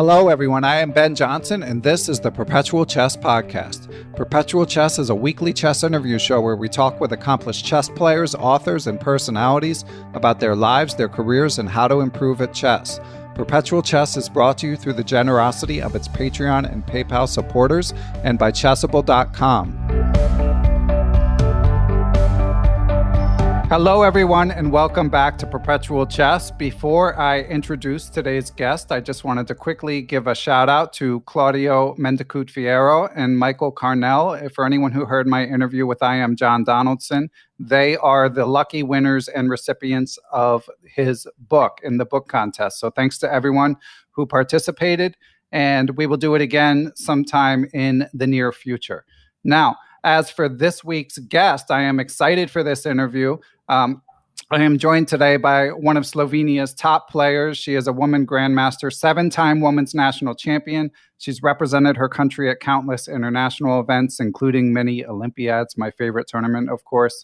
Hello, everyone. I am Ben Johnson, and this is the Perpetual Chess Podcast. Perpetual Chess is a weekly chess interview show where we talk with accomplished chess players, authors, and personalities about their lives, their careers, and how to improve at chess. Perpetual Chess is brought to you through the generosity of its Patreon and PayPal supporters and by Chessable.com. Hello, everyone, and welcome back to Perpetual Chess. Before I introduce today's guest, I just wanted to quickly give a shout out to Claudio Mendicut Fierro and Michael Carnell. For anyone who heard my interview with I Am John Donaldson, they are the lucky winners and recipients of his book in the book contest. So thanks to everyone who participated, and we will do it again sometime in the near future. Now, as for this week's guest, I am excited for this interview. I am joined today by one of Slovenia's top players. She is a woman grandmaster, 7-time women's national champion. She's represented her country at countless international events, including many Olympiads, my favorite tournament, of course.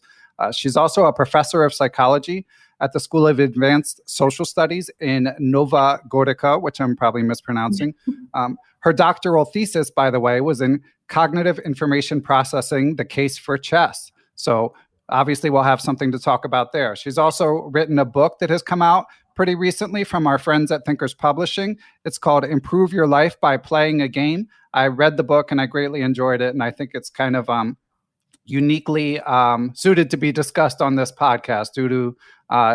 She's also a professor of psychology at the School of Advanced Social Studies in Nova Gorica, which I'm probably mispronouncing. Her doctoral thesis, by the way, was in cognitive information processing, the case for chess. So obviously, we'll have something to talk about there. She's also written a book that has come out pretty recently from our friends at Thinkers Publishing. It's called Improve Your Life by Playing a Game. I read the book and I greatly enjoyed it. And I think it's kind of uniquely suited to be discussed on this podcast due to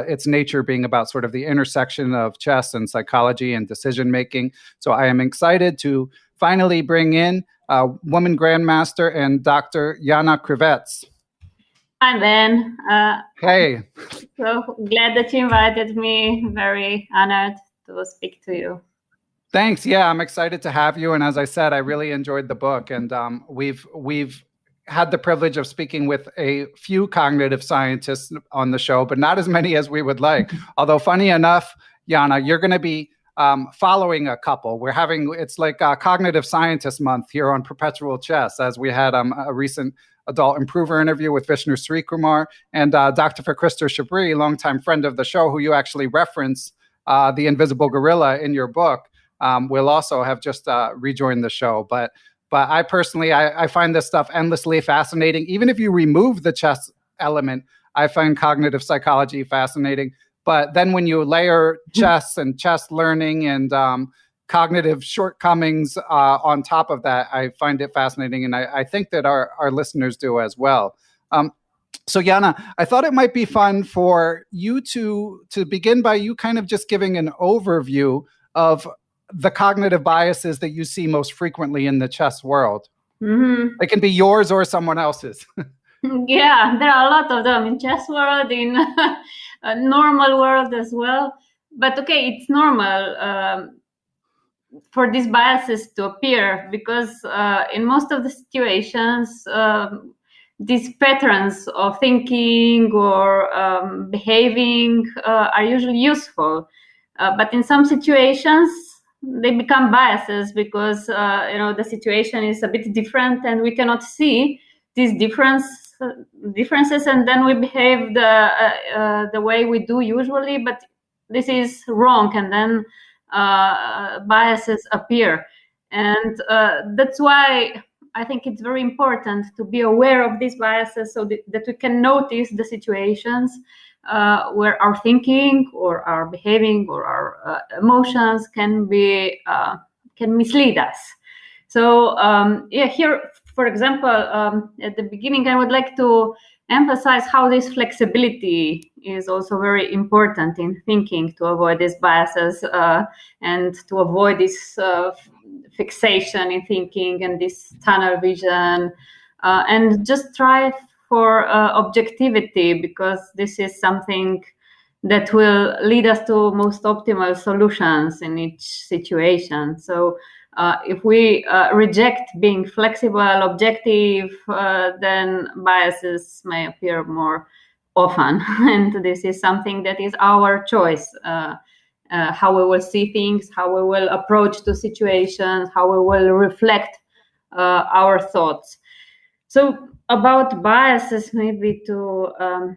its nature being about sort of the intersection of chess and psychology and decision-making. So I am excited to finally bring in woman grandmaster and Dr. Jana Krivec. Hi, Ben. Hey. So glad that you invited me. Very honored to speak to you. Thanks. Yeah, I'm excited to have you. And as I said, I really enjoyed the book. And we've had the privilege of speaking with a few cognitive scientists on the show, but not as many as we would like. Although, funny enough, Jana, you're going to be following a couple. It's like Cognitive Scientist Month here on Perpetual Chess, as we had a recent adult improver interview with Vishnu Sreekumar and Dr. Chabris, longtime friend of the show, who you actually reference the Invisible Gorilla in your book, will also have just rejoined the show. But I personally, I find this stuff endlessly fascinating. Even if you remove the chess element, I find cognitive psychology fascinating. But then when you layer chess and chess learning and cognitive shortcomings on top of that, I find it fascinating. And I think that our listeners do as well. So Jana, I thought it might be fun for you to begin by you kind of just giving an overview of the cognitive biases that you see most frequently in the chess world. Mm-hmm. It can be yours or someone else's. Yeah, there are a lot of them in chess world, in a normal world as well. But okay, it's normal for these biases to appear because in most of the situations, these patterns of thinking or behaving are usually useful. But in some situations, they become biases because the situation is a bit different and we cannot see these differences, and then we behave the way we do usually, but this is wrong, and then biases appear. And that's why I think it's very important to be aware of these biases so that we can notice the situations where our thinking or our behaving or our emotions can mislead us. So here, for example, at the beginning, I would like to emphasize how this flexibility is also very important in thinking to avoid these biases and to avoid this fixation in thinking and this tunnel vision, and just try for objectivity, because this is something that will lead us to most optimal solutions in each situation. So if we reject being flexible, objective, then biases may appear more often. And this is something that is our choice, how we will see things, how we will approach the situations, how we will reflect our thoughts. So about biases, maybe to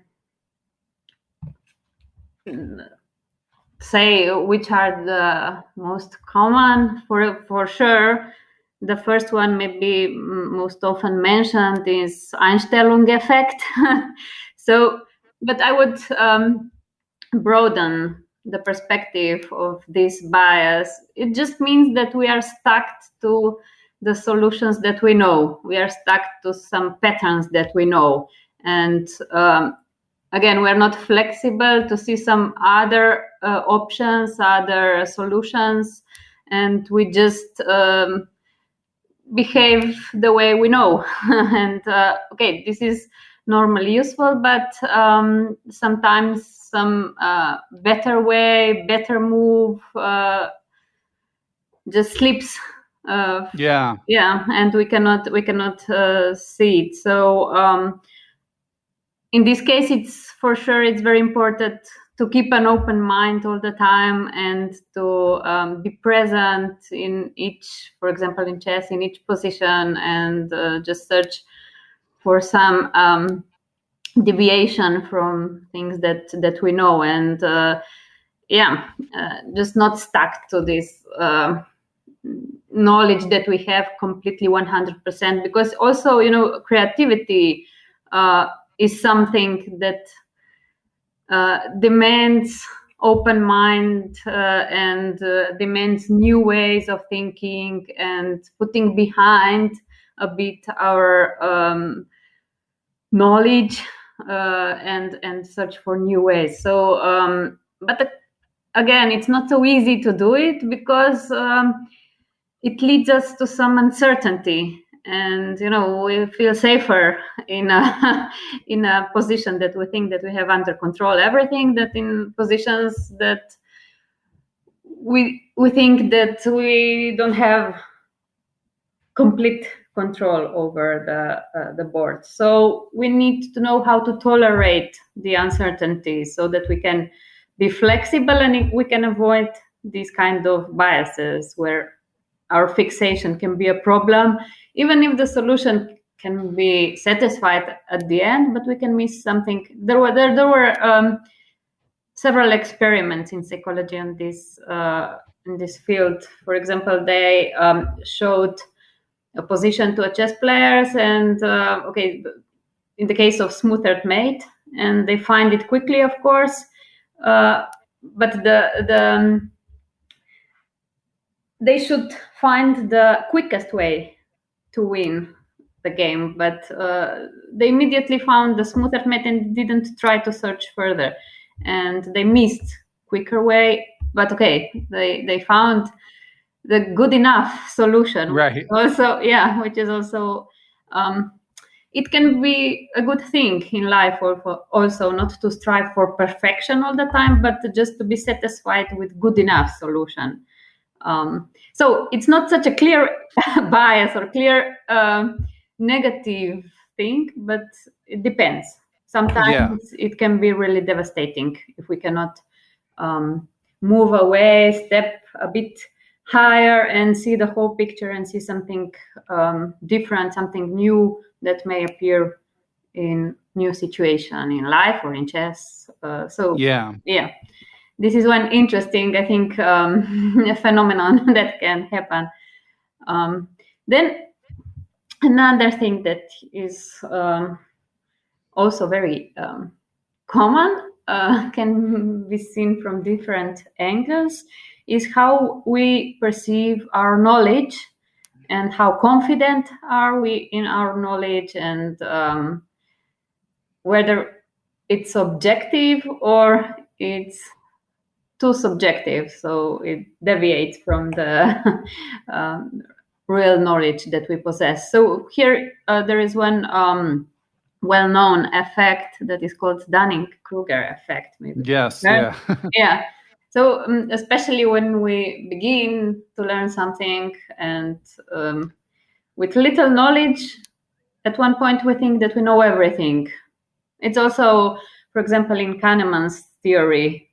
say which are the most common. For sure, the first one maybe most often mentioned is Einstellung effect. So, but I would broaden the perspective of this bias. It just means that we are stuck to the solutions that we know. We are stuck to some patterns that we know. And again, we're not flexible to see some other options, other solutions, and we just behave the way we know. And okay, this is normally useful, but sometimes some better way, better move just slips. Yeah, and we cannot see it. So in this case, it's for sure it's very important to keep an open mind all the time and to be present in each, for example, in chess, in each position, and just search for some deviation from things that we know, and just not stuck to this knowledge that we have completely 100%, because also, you know, creativity is something that demands open mind and demands new ways of thinking and putting behind a bit our knowledge and search for new ways. So but again, it's not so easy to do it, because it leads us to some uncertainty, and you know, we feel safer in a in a position that we think that we have under control everything, that in positions that we think that we don't have complete control over the board. So we need to know how to tolerate the uncertainty so that we can be flexible and we can avoid these kind of biases where our fixation can be a problem, even if the solution can be satisfied at the end, but we can miss something. There were several experiments in psychology on this in this field. For example, they showed a position to a chess players, and okay, in the case of smoother mate, and they find it quickly, of course, but they should find the quickest way to win the game, but they immediately found the smoother mate and didn't try to search further, and they missed quicker way, but okay, they found the good enough solution. right. Also, yeah, which is also it can be a good thing in life, or for also not to strive for perfection all the time, but just to be satisfied with good enough solution. So it's not such a clear bias or clear negative thing, but it depends. Sometimes it can be really devastating if we cannot move away, step a bit higher and see the whole picture and see something different, something new that may appear in new situation in life or in chess. So yeah, this is one interesting, I think, phenomenon that can happen. Then another thing that is also very common, can be seen from different angles, is how we perceive our knowledge and how confident are we in our knowledge, and whether it's objective or it's too subjective, so it deviates from the real knowledge that we possess. So here there is one well-known effect that is called Dunning Kruger Effect. Maybe. Yes, right? yeah. Yeah. So especially when we begin to learn something and with little knowledge, at one point we think that we know everything. It's also, for example, in Kahneman's theory,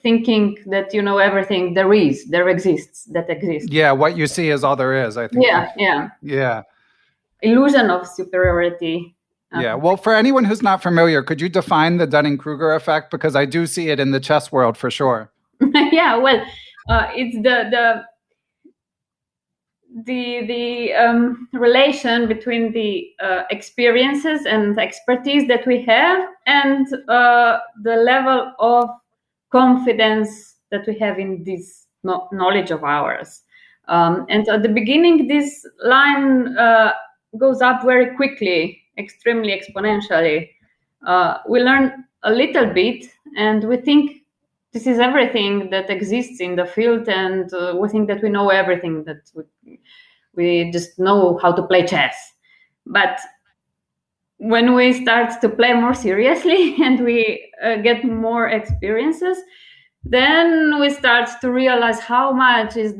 thinking that you know everything there exists. Yeah, what you see is all there is, I think. Yeah. Illusion of superiority. Yeah, well, for anyone who's not familiar, could you define the Dunning-Kruger effect? Because I do see it in the chess world for sure. Yeah, well, it's the relation between the experiences and expertise that we have and the level of confidence that we have in this knowledge of ours. And at the beginning, this line goes up very quickly, extremely exponentially. We learn a little bit, and we think this is everything that exists in the field, and we think that we know everything, that we just know how to play chess. But when we start to play more seriously and we get more experiences, then we start to realize how much is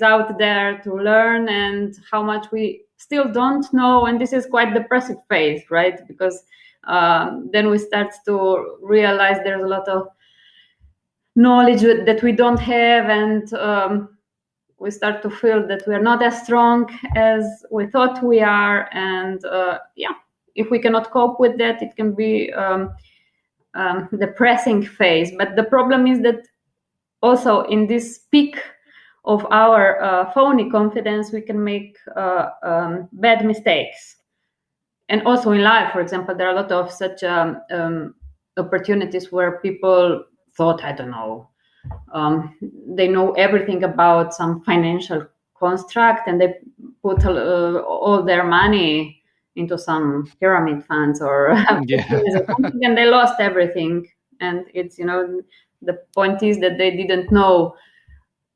out there to learn and how much we still don't know. And this is quite depressive phase, right? Because then we start to realize there's a lot of knowledge that we don't have, and we start to feel that we are not as strong as we thought we are. And if we cannot cope with that, it can be depressing phase. But the problem is that also in this peak of our phony confidence, we can make bad mistakes. And also in life, for example, there are a lot of such opportunities where people thought, I don't know, they know everything about some financial construct, and they put all their money into some pyramid funds or something, and they lost everything. And it's, the point is that they didn't know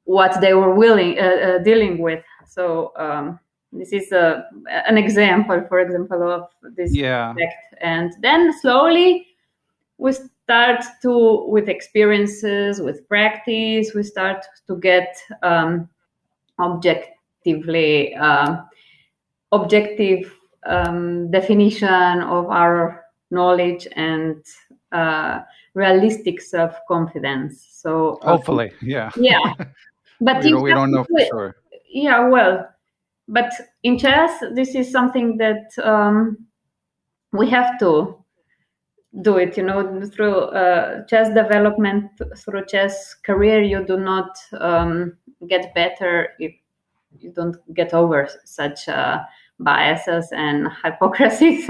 what they were dealing with. So this is an example, for example, of this effect. And then slowly we start to, with experiences, with practice, we start to get objective definition of our knowledge and realistic self-confidence. So hopefully, but we don't know for sure. Yeah, well, but in chess, this is something that we have to do it, through chess development, through chess career. You do not get better if you don't get over such biases and hypocrisies,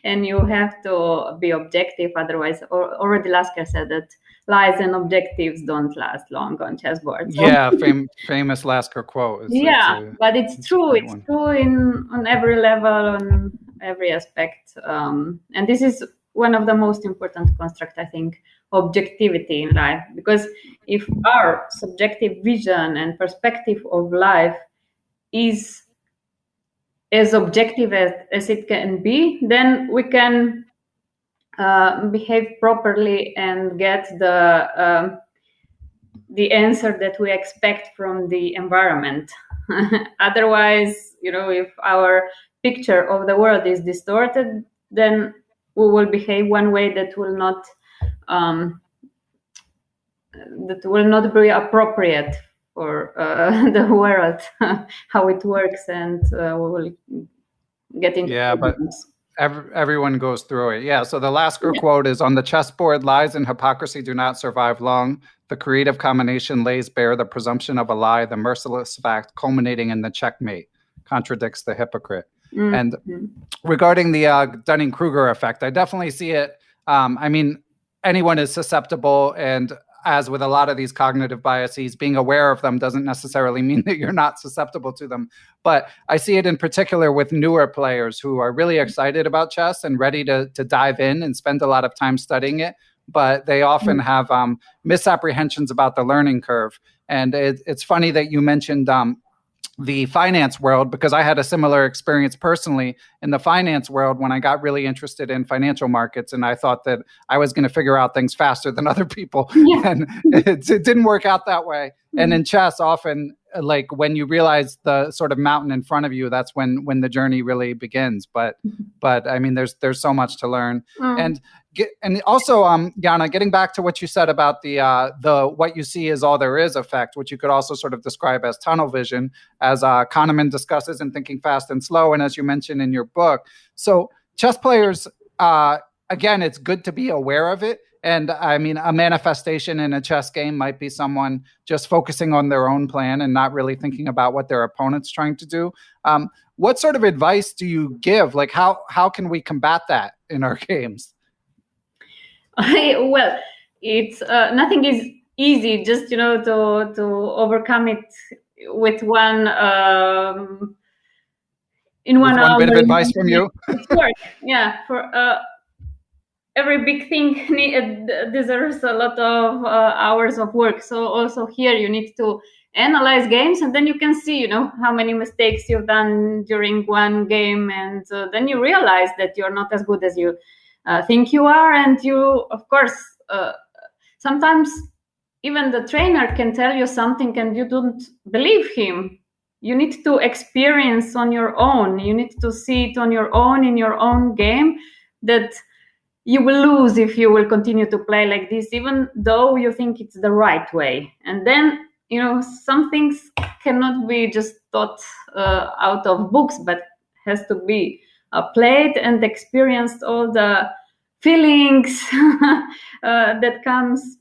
and you have to be objective. Otherwise, already Lasker said that lies and objectives don't last long on chessboard. So, famous Lasker quote. But it's true. It's true on every level, on every aspect, and this is one of the most important construct, I think, objectivity in life. Because if our subjective vision and perspective of life is as objective as it can be, then we can behave properly and get the answer that we expect from the environment. Otherwise, if our picture of the world is distorted, then we will behave one way that will not be appropriate for the world, how it works, and we will get into problems. But everyone goes through it. So the Lasker quote is, on the chessboard, lies and hypocrisy do not survive long. The creative combination lays bare the presumption of a lie. The merciless fact culminating in the checkmate contradicts the hypocrite. Mm-hmm. And regarding the Dunning Kruger effect, I definitely see it. I mean, anyone is susceptible, and as with a lot of these cognitive biases, being aware of them doesn't necessarily mean that you're not susceptible to them. But I see it in particular with newer players who are really excited about chess and ready to dive in and spend a lot of time studying it. But they often have misapprehensions about the learning curve. And it's funny that you mentioned the finance world, because I had a similar experience personally in the finance world when I got really interested in financial markets, and I thought that I was going to figure out things faster than other people. And it didn't work out that way. And in chess, often, like when you realize the sort of mountain in front of you, that's when the journey really begins. But I mean, there's so much to learn. And also, Jana, getting back to what you said about the what you see is all there is effect, which you could also sort of describe as tunnel vision, as Kahneman discusses in Thinking Fast and Slow, and as you mentioned in your book. So chess players, again, it's good to be aware of it. And I mean, a manifestation in a chess game might be someone just focusing on their own plan and not really thinking about what their opponent's trying to do. What sort of advice do you give? Like, how can we combat that in our games? Well, it's nothing is easy. Just to overcome it with one in one hour. Bit of advice from you. It's work. Yeah, for every big thing deserves a lot of hours of work. So also here you need to analyze games, and then you can see, how many mistakes you've done during one game, and then you realize that you're not as good as you think you are. And you, of course, sometimes even the trainer can tell you something and you don't believe him. You need to experience on your own. You need to see it on your own, in your own game, that you will lose if you will continue to play like this, even though you think it's the right way. And then, some things cannot be just taught out of books, but has to be played and experienced, all the feelings that comes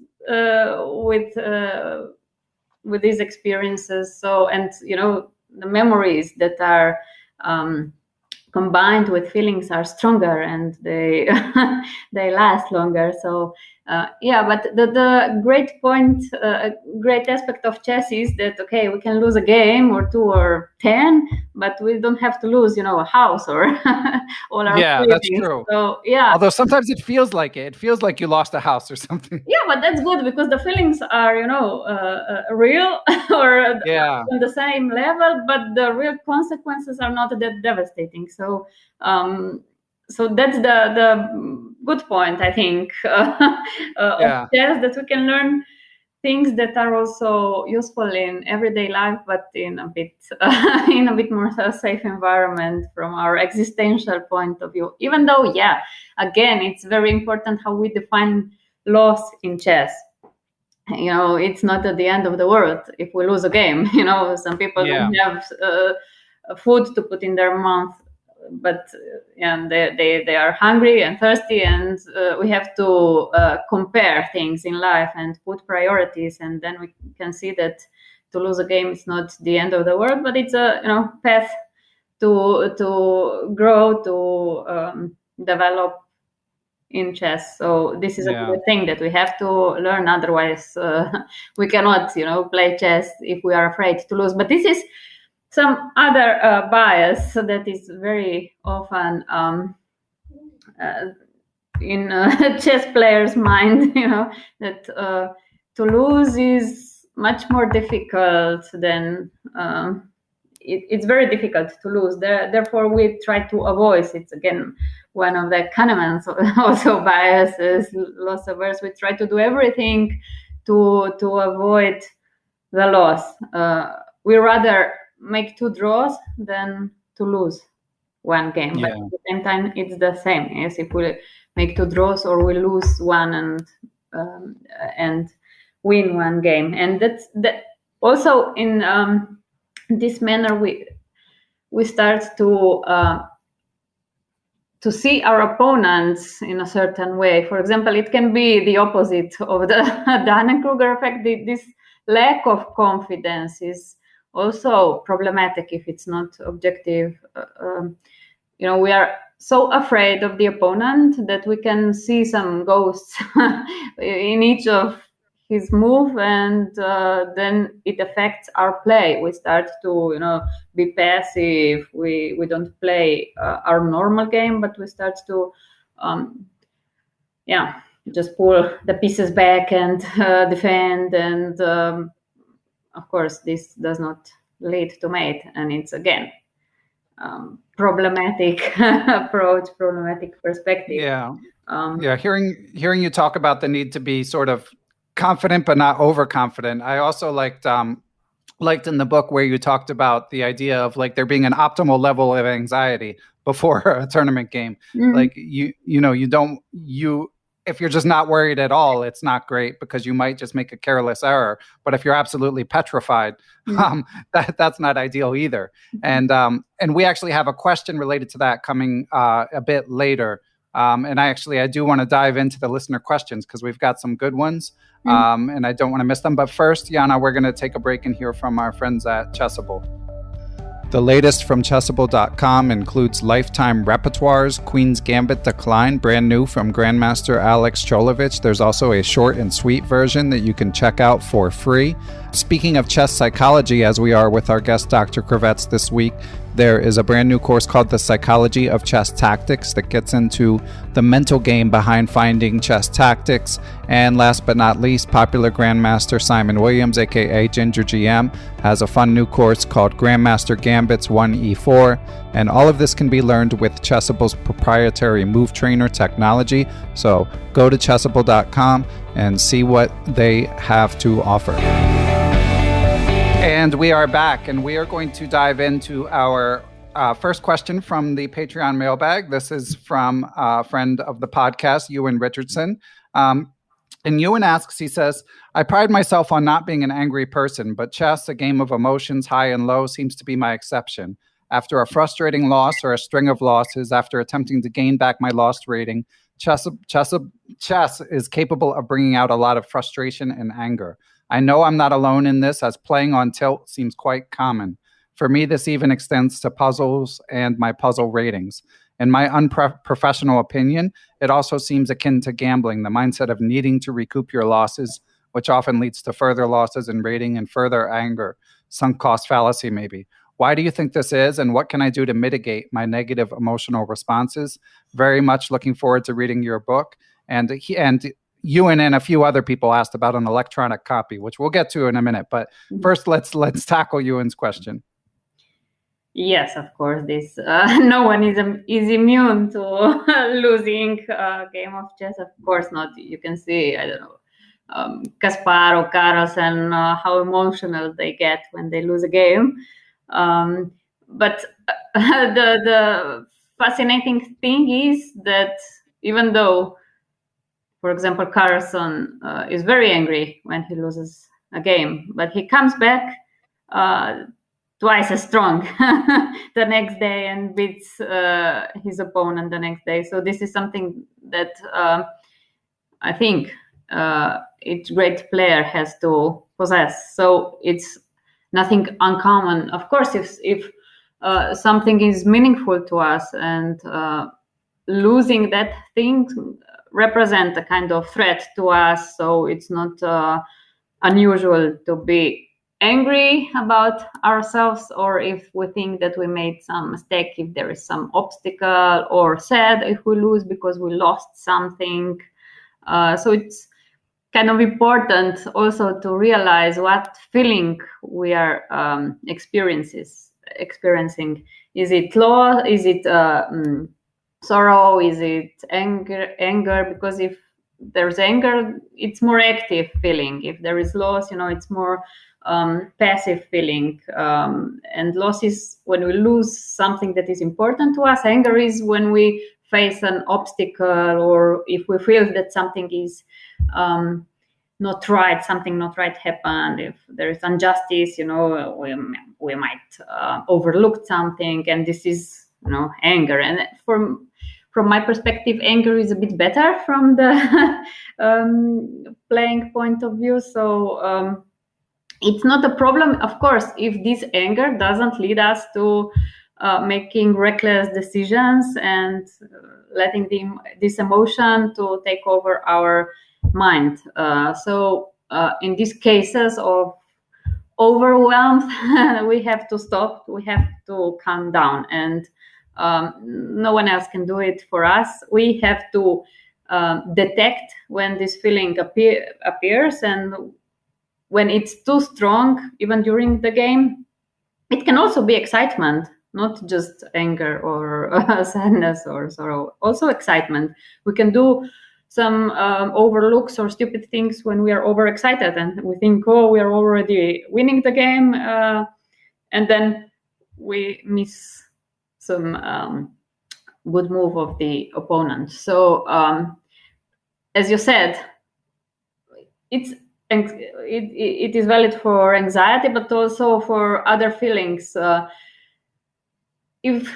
with these experiences. So, and the memories that are combined with feelings are stronger, and they they last longer. So but the great point, great aspect of chess is that, okay, we can lose a game or 2 or 10, but we don't have to lose, a house or all our feelings. That's true. So although sometimes it feels like you lost a house or something. But that's good, because the feelings are real or on the same level, but the real consequences are not that devastating. So so that's the good point, I think, of chess, that we can learn things that are also useful in everyday life, but in a bit more safe environment from our existential point of view. Even though, again, it's very important how we define loss in chess. It's not at the end of the world if we lose a game. Some people don't have food to put in their mouth, but they are hungry and thirsty, and we have to compare things in life and put priorities, and then we can see that to lose a game is not the end of the world, but it's a path to grow, to develop in chess. So this is a good thing that we have to learn. Otherwise, we cannot play chess if we are afraid to lose. But this is some other bias that is very often in chess players' mind, that to lose is much more difficult than it's very difficult to lose. Therefore, we try to avoid. It's again one of the Kahneman's also biases, loss averse. We try to do everything to avoid the loss. We rather make 2 draws than to lose one game. But at the same time, it's the same. Yes, if we make 2 draws or we lose one and win one game, and that's also in this manner we start to see our opponents in a certain way. For example, it can be the opposite of the Dunning Kruger effect. This lack of confidence is also problematic if it's not objective. We are so afraid of the opponent that we can see some ghosts in each of his move, and then it affects our play. We start to be passive. We don't play our normal game, but we start to just pull the pieces back and defend, and of course this does not lead to mate, and it's again problematic approach, problematic perspective. Hearing you talk about the need to be sort of confident but not overconfident. I also liked in the book where you talked about the idea of like there being an optimal level of anxiety before a tournament game. Like if you're just not worried at all, it's not great because you might just make a careless error. But if you're absolutely petrified, that's not ideal either. And we actually have a question related to that coming a bit later. And I do want to dive into the listener questions because we've got some good ones, and I don't want to miss them. But first, Jana, we're going to take a break and hear from our friends at Chessable. The latest from Chessable.com includes lifetime repertoires, Queen's Gambit Decline, brand new from Grandmaster Alex Colovic. There's also a short and sweet version that you can check out for free. Speaking of chess psychology, as we are with our guest Dr. Krivec this week, there is a brand new course called The Psychology of Chess Tactics that gets into the mental game behind finding chess tactics. And last but not least, popular Grandmaster Simon Williams, aka Ginger GM, has a fun new course called Grandmaster Gambits 1E4. And all of this can be learned with Chessable's proprietary Move Trainer technology. So go to Chessable.com and see what they have to offer. And we are back, and we are going to dive into our first question from the Patreon mailbag. This is from a friend of the podcast, Ewan Richardson. And Ewan asks, he says, I pride myself on not being an angry person, but chess, a game of emotions high and low, seems to be my exception. After a frustrating loss or a string of losses, after attempting to gain back my lost rating, chess is capable of bringing out a lot of frustration and anger. I know I'm not alone in this, as playing on tilt seems quite common. For me, this even extends to puzzles and my puzzle ratings. In my unprofessional opinion, it also seems akin to gambling, the mindset of needing to recoup your losses, which often leads to further losses in rating and further anger. Sunk cost fallacy, maybe. Why do you think this is, and what can I do to mitigate my negative emotional responses? Very much looking forward to reading your book. And Ewan and a few other people asked about an electronic copy, which we'll get to in a minute. But first, let's tackle Ewan's question. Yes, of course. This no one is immune to losing a game of chess. Of course not. You can see, I don't know, Kasparov, Carlsen, how emotional they get when they lose a game. But the fascinating thing is that even though, for example, Carlsen is very angry when he loses a game, but he comes back twice as strong the next day and beats his opponent the next day. So this is something that I think each great player has to possess. So it's nothing uncommon. Of course, if something is meaningful to us and losing that thing represent a kind of threat to us, so it's not unusual to be angry about ourselves, or if we think that we made some mistake, if there is some obstacle, or sad if we lose because we lost something. So it's kind of important also to realize what feeling we are experiencing. Is it loss? Is it sorrow? Is it anger? Because if there's anger, it's more active feeling. If there is loss, it's more passive feeling. And loss is when we lose something that is important to us. Anger is when we face an obstacle, or if we feel that something is not right, something not right happened. If there is injustice, we might overlook something, and this is anger. And from my perspective, anger is a bit better from the playing point of view. So it's not a problem, of course, if this anger doesn't lead us to making reckless decisions and letting this emotion to take over our mind. So in these cases of overwhelmed, we have to stop, we have to calm down, and no one else can do it for us. We have to detect when this feeling appears, and when it's too strong, even during the game. It can also be excitement, not just anger or sadness or sorrow, also excitement. We can do some overlooks or stupid things when we are overexcited and we think, oh, we are already winning the game, and then we miss some good move of the opponent. So as you said, it is valid for anxiety, but also for other feelings. If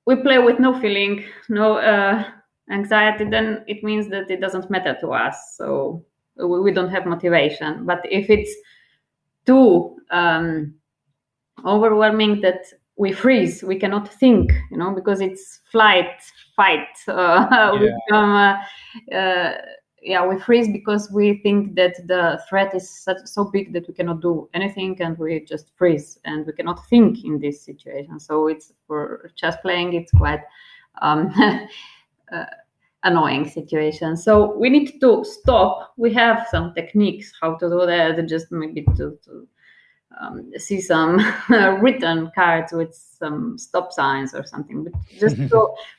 we play with no feeling, no anxiety, then it means that it doesn't matter to us. So we don't have motivation. But if it's too overwhelming that we freeze, we cannot think, because it's flight, fight. We freeze because we think that the threat is so big that we cannot do anything, and we just freeze, and we cannot think in this situation. So it's, for chess playing, it's quite annoying situation. So we need to stop. We have some techniques how to do that, just maybe to see some written cards with some stop signs or something. But just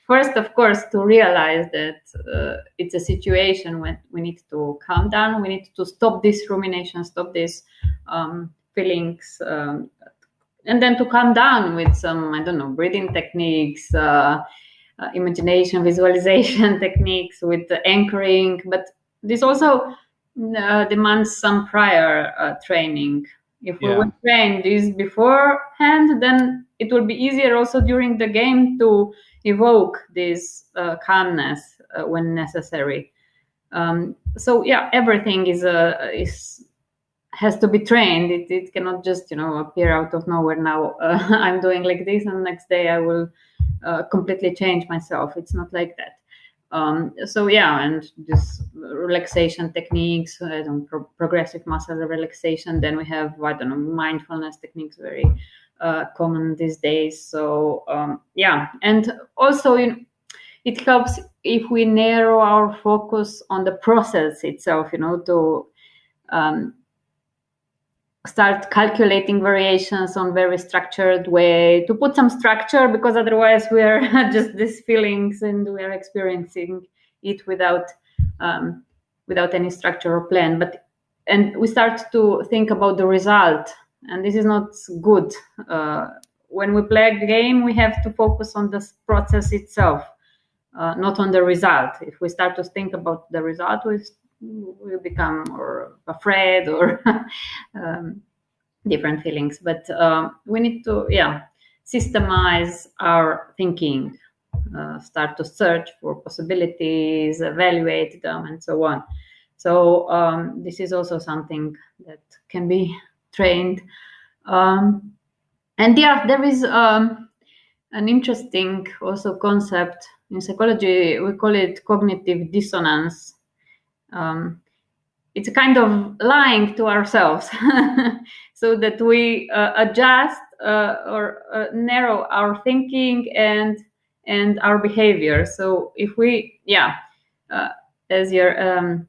first, of course, to realize that it's a situation when we need to calm down. We need to stop this rumination, stop these feelings, and then to calm down with some, breathing techniques, imagination, visualization techniques, with the anchoring. But this also demands some prior training. If we would train this beforehand, then it will be easier also during the game to evoke this calmness when necessary. Everything has to be trained. It cannot just appear out of nowhere. Now I'm doing like this, and the next day I will completely change myself. It's not like that. And this relaxation techniques, progressive muscle relaxation. Then we have, mindfulness techniques, very common these days. So and also it helps if we narrow our focus on the process itself, to start calculating variations on very structured way, to put some structure, because otherwise we are just these feelings and we are experiencing it without any structure or plan. And we start to think about the result, and this is not good. When we play a game, we have to focus on the process itself, not on the result. If we start to think about the result, we become more afraid or different feelings. But we need to systemize our thinking, start to search for possibilities, evaluate them, and so on. So this is also something that can be trained. And there is an interesting also concept in psychology. We call it cognitive dissonance. It's a kind of lying to ourselves so that we adjust or narrow our thinking and our behavior. So if we, as your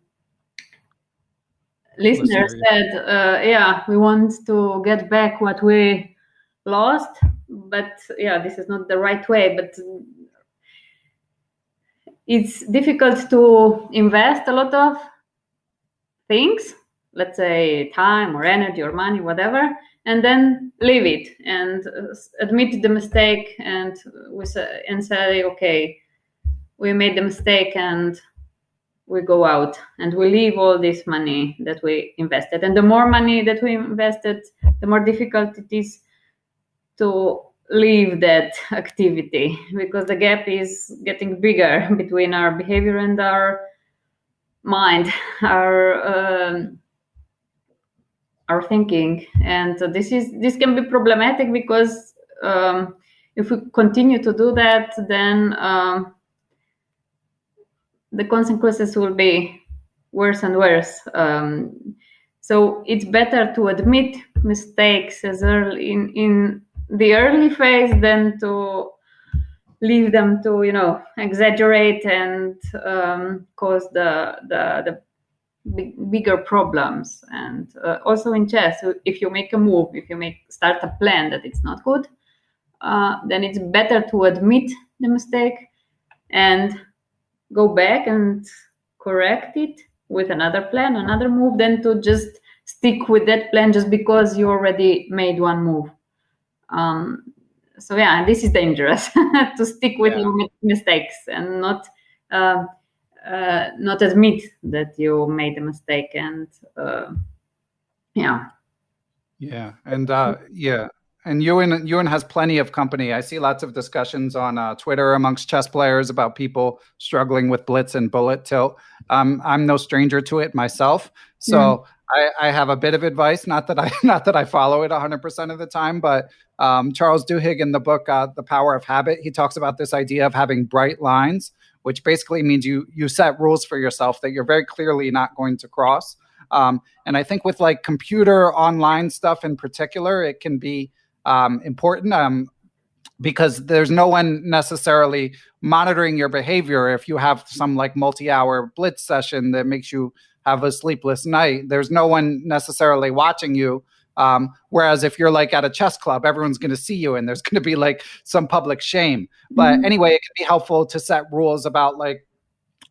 listener said, we want to get back what we lost, but this is not the right way. But it's difficult to invest a lot of things, let's say time or energy or money, whatever, and then leave it and admit the mistake and say, okay, we made the mistake, and we go out and we leave all this money that we invested. And the more money that we invested, the more difficult it is to leave that activity, because the gap is getting bigger between our behavior and our mind, our thinking. And this can be problematic, because if we continue to do that, then the consequences will be worse and worse. So it's better to admit mistakes as early in the early phase than to leave them to exaggerate and cause the bigger problems. And also in chess, if you make a move, if you start a plan that it's not good, then it's better to admit the mistake and go back and correct it with another plan, another move, than to just stick with that plan just because you already made one move. So this is dangerous to stick with your mistakes and not admit that you made a mistake. And And Ewan has plenty of company. I see lots of discussions on Twitter amongst chess players about people struggling with blitz and bullet tilt. I'm no stranger to it myself, so I have a bit of advice. Not that I follow it 100% of the time, but Charles Duhigg in the book The Power of Habit, he talks about this idea of having bright lines, which basically means you set rules for yourself that you're very clearly not going to cross. And I think with like computer online stuff in particular, it can be important because there's no one necessarily monitoring your behavior. If you have some like multi-hour blitz session that makes you have a sleepless night, there's no one necessarily watching you. Whereas if you're like at a chess club, everyone's going to see you and there's going to be like some public shame. But anyway, it can be helpful to set rules about like,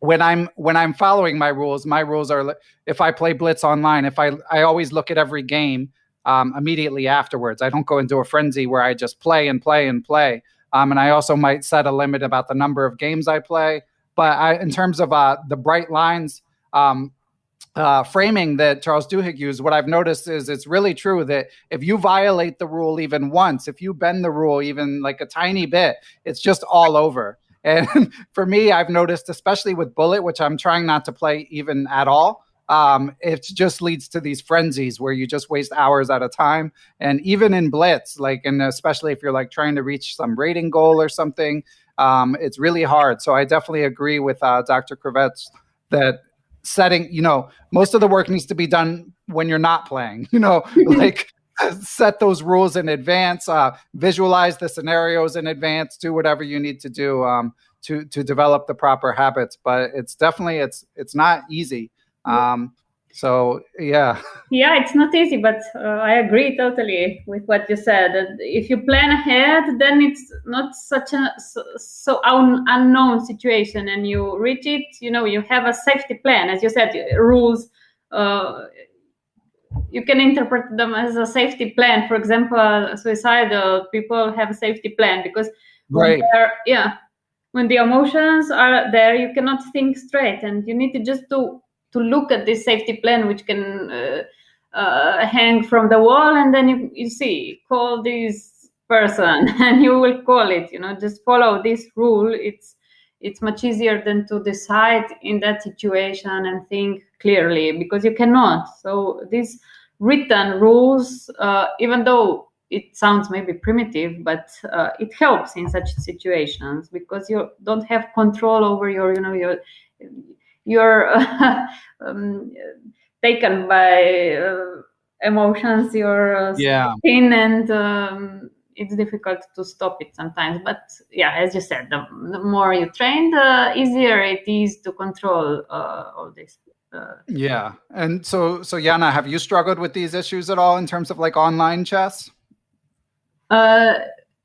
when I'm following my rules are, if I play blitz online, I always look at every game immediately afterwards. I don't go into a frenzy where I just play and play and play. And I also might set a limit about the number of games I play. But in terms of the bright lines framing that Charles Duhigg used, what I've noticed is it's really true that if you violate the rule even once, if you bend the rule even like a tiny bit, it's just all over. And for me, I've noticed, especially with bullet, which I'm trying not to play even at all, it just leads to these frenzies where you just waste hours at a time. And even in blitz, like, and especially if you're like trying to reach some rating goal or something, it's really hard. So I definitely agree with Dr. Krivec that setting, most of the work needs to be done when you're not playing, like set those rules in advance, visualize the scenarios in advance, do whatever you need to do to develop the proper habits. But it's definitely, it's not easy. So yeah, it's not easy, but I agree totally with what you said. That if you plan ahead, then it's not such a so unknown situation, and you reach it. You have a safety plan, as you said, rules. You can interpret them as a safety plan. For example, suicidal people have a safety plan because when the emotions are there, you cannot think straight, and you need to just to look at this safety plan, which can hang from the wall, and then you see, call this person, and you will call it. Just follow this rule. It's much easier than to decide in that situation and think clearly, because you cannot. So these written rules, even though it sounds maybe primitive, but it helps in such situations because you don't have control over you're taken by emotions, you're in, and it's difficult to stop it sometimes. But as you said, the more you train, the easier it is to control all this. And so Jana, have you struggled with these issues at all in terms of like online chess?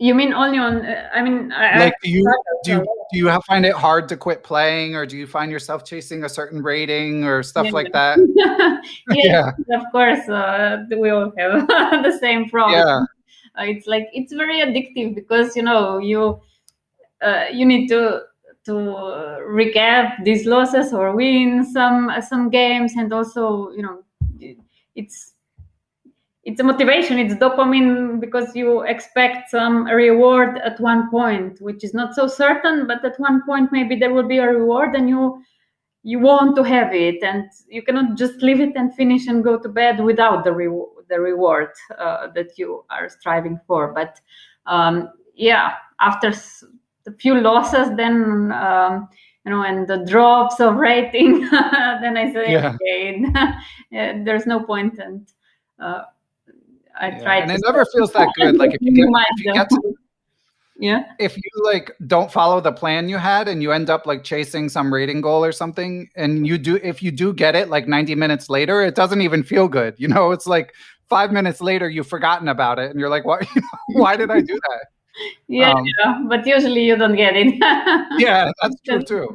You mean only on? Do you find it hard to quit playing, or do you find yourself chasing a certain rating or stuff like that? Of course, we all have the same problem. It's very addictive because you need to recap these losses or win some games, and also it's a motivation, it's dopamine, because you expect some reward at one point, which is not so certain, but at one point maybe there will be a reward, and you want to have it, and you cannot just leave it and finish and go to bed without the reward that you are striving for. But after a few losses, then and the drops of rating, then I say, okay, there's no point, and I tried. And it never feels that good. Like if you like don't follow the plan you had, and you end up like chasing some rating goal or something, and if you do get it like 90 minutes later, it doesn't even feel good. It's like 5 minutes later you've forgotten about it, and you're like, what? Why did I do that? But usually you don't get it. That's true too.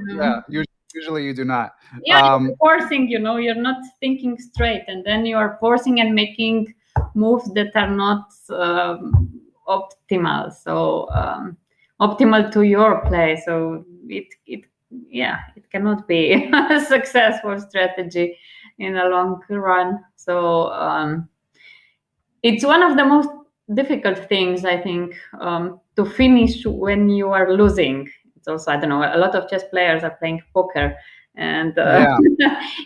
Usually you do not. You're forcing, you're not thinking straight, and then you are forcing and making moves that are not optimal. So optimal to your play. So it cannot be a successful strategy in a long run. So it's one of the most difficult things, I think, to finish when you are losing. It's also, I don't know, a lot of chess players are playing poker, and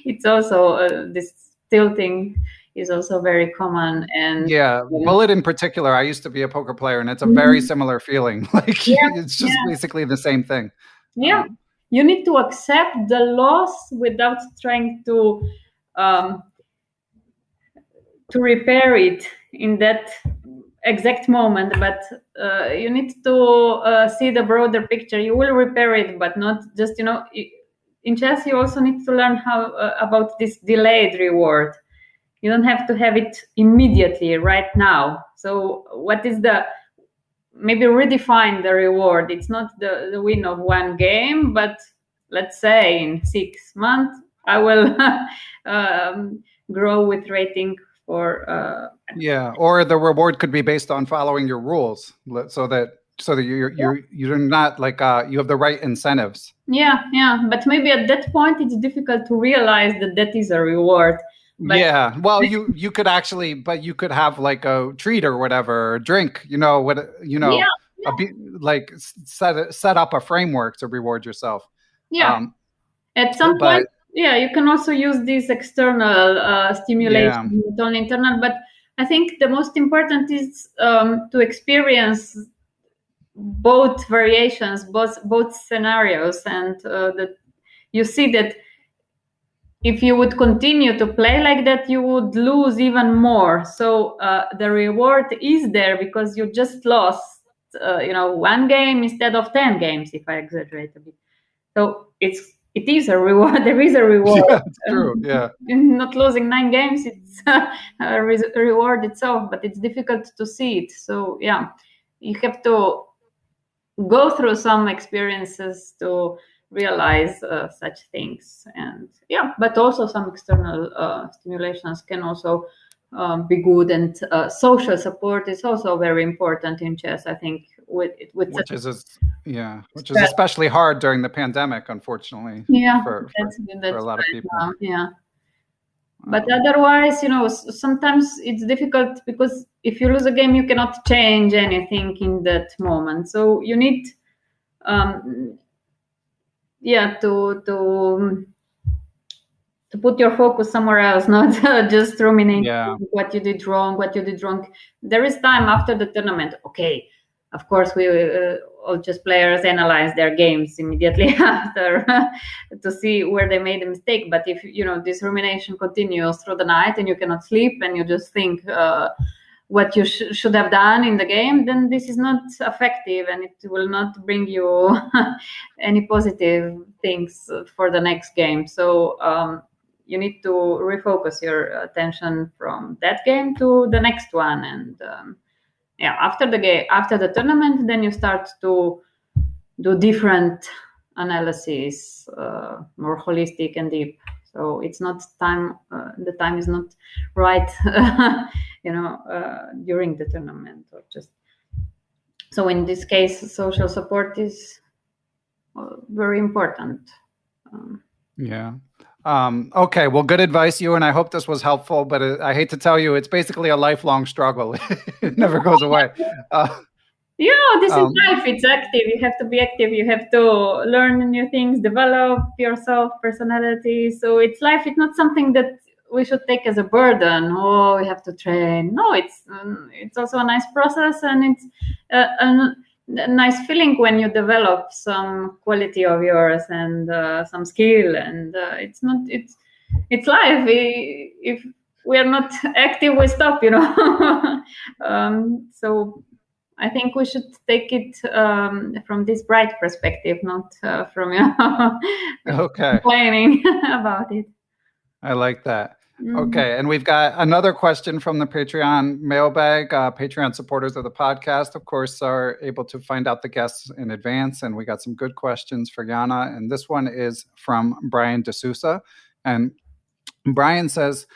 it's also this tilting is also very common. And bullet in particular, I used to be a poker player, and it's a very similar feeling. Like it's just basically the same thing. Yeah, you need to accept the loss without trying to repair it in that exact moment, but you need to see the broader picture. You will repair it, but not just, in chess you also need to learn how about this delayed reward. You don't have to have it immediately right now. So what is maybe redefine the reward. It's not the win of one game, but let's say in 6 months I will grow with rating for or the reward could be based on following your rules, so that you're not like you have the right incentives. But maybe at that point it's difficult to realize that is a reward. But well, you could actually, but you could have like a treat or whatever, or a drink, like set up a framework to reward yourself. At some point, you can also use these external stimulation, not only internal. But I think the most important is to experience both variations, both scenarios, and that you see that if you would continue to play like that, you would lose even more. So the reward is there because you just lost, one game instead of 10 games, if I exaggerate a bit. So it is a reward. There is a reward. Yeah, it's true. Yeah. Not losing 9 games, it's a reward itself, but it's difficult to see it. So you have to go through some experiences to realize such things. And but also some external stimulations can also be good, and social support is also very important in chess, I think, which is especially hard during the pandemic, unfortunately. For a lot of people. But otherwise, sometimes it's difficult because if you lose a game, you cannot change anything in that moment. So you need to put your focus somewhere else, not just ruminate what you did wrong. There is time after the tournament. Okay, of course, we all chess players analyze their games immediately after to see where they made a mistake. But if this rumination continues through the night and you cannot sleep and you just think what you should have done in the game, then this is not effective, and it will not bring you any positive things for the next game. So you need to refocus your attention from that game to the next one. And after the tournament, then you start to do different analysis, more holistic and deep. So it's not time. The time is not right, during the tournament, or just. So in this case, social support is very important. Okay, well, good advice, you, and I hope this was helpful, but I hate to tell you, it's basically a lifelong struggle. It never goes away. This is life. It's active. You have to be active. You have to learn new things, develop yourself, personality. So it's life. It's not something that we should take as a burden. Oh, we have to train. No, it's also a nice process, and it's a nice feeling when you develop some quality of yours and some skill. And it's life. If we are not active, we stop. So I think we should take it from this bright perspective, not from complaining about it. I like that. Okay, and we've got another question from the Patreon mailbag. Patreon supporters of the podcast, of course, are able to find out the guests in advance, and we got some good questions for Jana. And this one is from Brian D'Souza. And Brian says,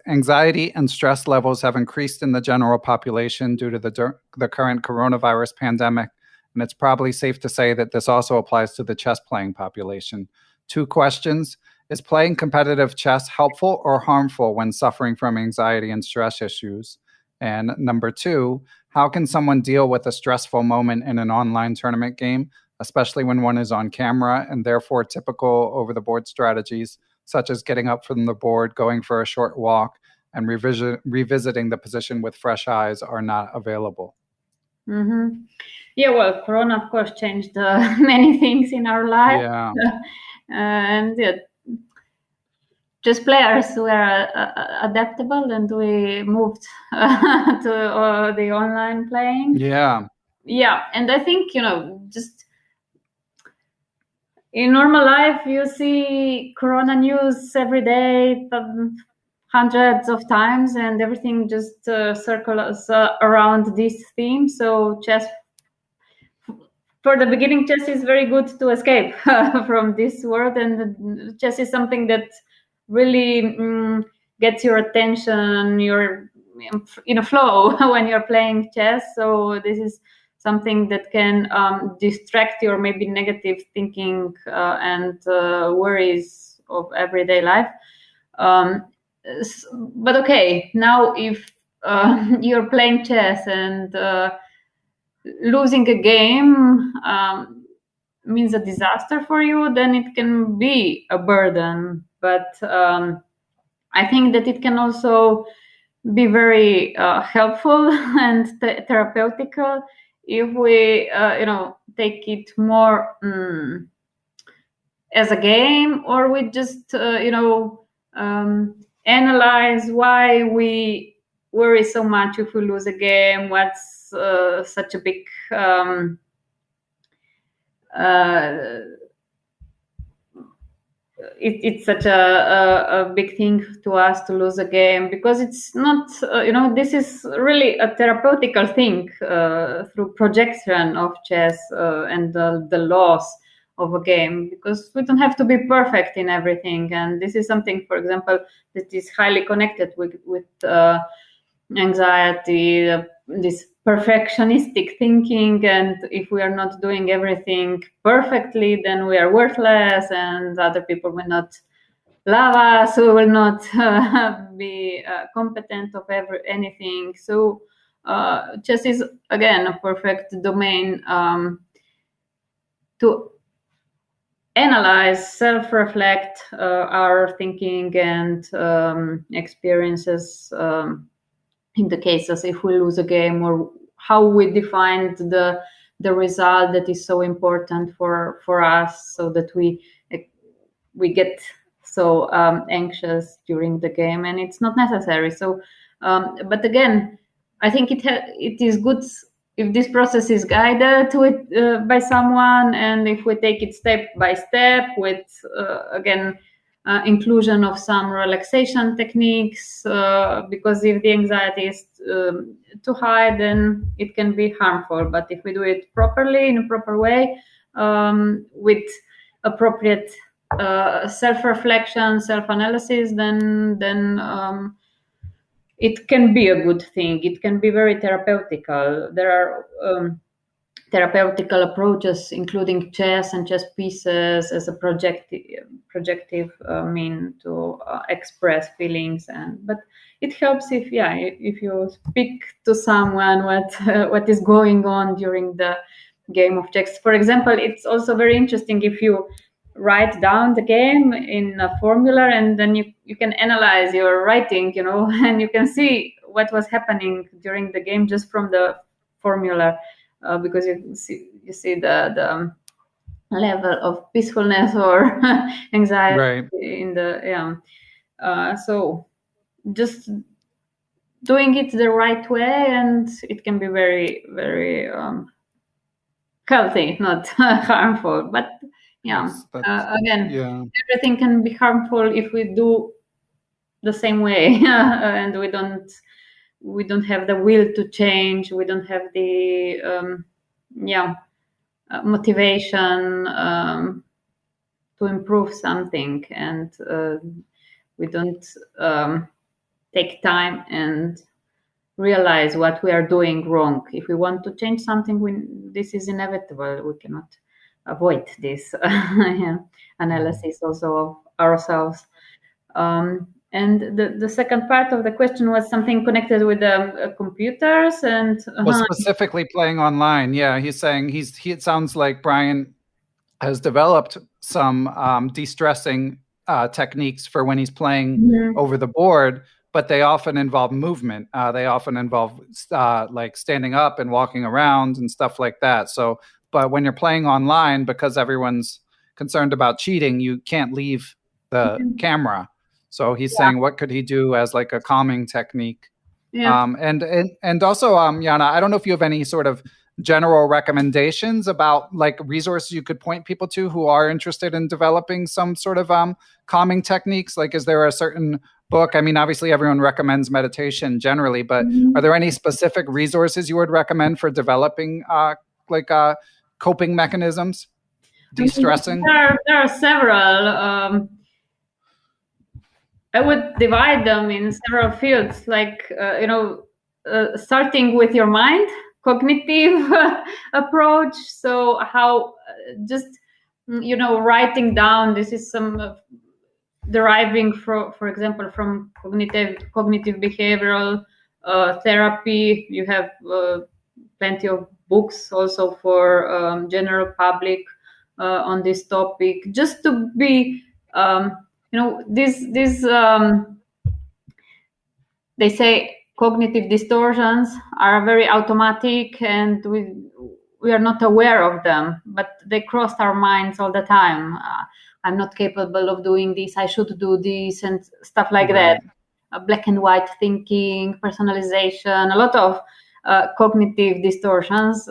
anxiety and stress levels have increased in the general population due to the current coronavirus pandemic, and it's probably safe to say that this also applies to the chess playing population. 2 questions. Is playing competitive chess helpful or harmful when suffering from anxiety and stress issues? And number 2, how can someone deal with a stressful moment in an online tournament game, especially when one is on camera, and therefore typical over-the-board strategies, such as getting up from the board, going for a short walk, and revisiting the position with fresh eyes are not available? Mm-hmm. Yeah, well, Corona, of course, changed many things in our life. Yeah. And just players were adaptable, and we moved to the online playing. Yeah. Yeah, and I think, just in normal life, you see Corona news every day, hundreds of times, and everything just circles around this theme. So chess, for the beginning, chess is very good to escape from this world, and chess is something that really gets your attention. You're in a flow when you're playing chess. So this is something that can distract your maybe negative thinking and worries of everyday life. But okay, now if you're playing chess and losing a game means a disaster for you, then it can be a burden. But I think that it can also be very helpful and therapeutical if we, take it more as a game, or we just, analyze why we worry so much if we lose a game. What's such a big it's such a big thing to us to lose a game, because it's not, this is really a therapeutical thing through projection of chess and the loss of a game, because we don't have to be perfect in everything. And this is something, for example, that is highly connected with anxiety, this perfectionistic thinking. And if we are not doing everything perfectly, then we are worthless, and other people will not love us, we will not be competent of anything. So chess is, again, a perfect domain to analyze, self-reflect our thinking and experiences in the cases if we lose a game, or how we defined the result that is so important for us, so that we get so anxious during the game, and it's not necessary. So but again, I think it is good if this process is guided by someone, and if we take it step by step with again inclusion of some relaxation techniques, because if the anxiety is too high, then it can be harmful. But if we do it properly, in a proper way, with appropriate self-reflection, self-analysis, then it can be a good thing. It can be very therapeutical. There are therapeutical approaches, including chess and chess pieces as a projective mean to express feelings. But it helps if you speak to someone what is going on during the game of chess. For example, it's also very interesting if you write down the game in a formula, and then you can analyze your writing, and you can see what was happening during the game just from the formula. Because you see the level of peacefulness or anxiety in the so just doing it the right way, and it can be very, very healthy, not harmful. But again, everything can be harmful if we do the same way and we don't have the will to change. We don't have the motivation to improve something, and we don't take time and realize what we are doing wrong. If we want to change something, this is inevitable. We cannot avoid this analysis also of ourselves. And the second part of the question was something connected with the computers and well, specifically playing online. Yeah, he's saying it sounds like Brian has developed some de-stressing techniques for when he's playing over the board, but they often involve movement. They often involve like standing up and walking around and stuff like that. So, but when you're playing online, because everyone's concerned about cheating, you can't leave the camera. So he's saying, what could he do as like a calming technique? Yeah. And also, Jana, I don't know if you have any sort of general recommendations about like resources you could point people to who are interested in developing some sort of calming techniques. Like, is there a certain book? I mean, obviously everyone recommends meditation generally, but are there any specific resources you would recommend for developing coping mechanisms, de-stressing? There are several. I would divide them in several fields, like starting with your mind, cognitive approach. So how just writing down. This is some deriving for example from cognitive behavioral therapy. You have plenty of books also for general public on this topic, just to be this they say cognitive distortions are very automatic and we are not aware of them, but they cross our minds all the time. I'm not capable of doing this, I should do this, and stuff like that. Black and white thinking, personalization, a lot of cognitive distortions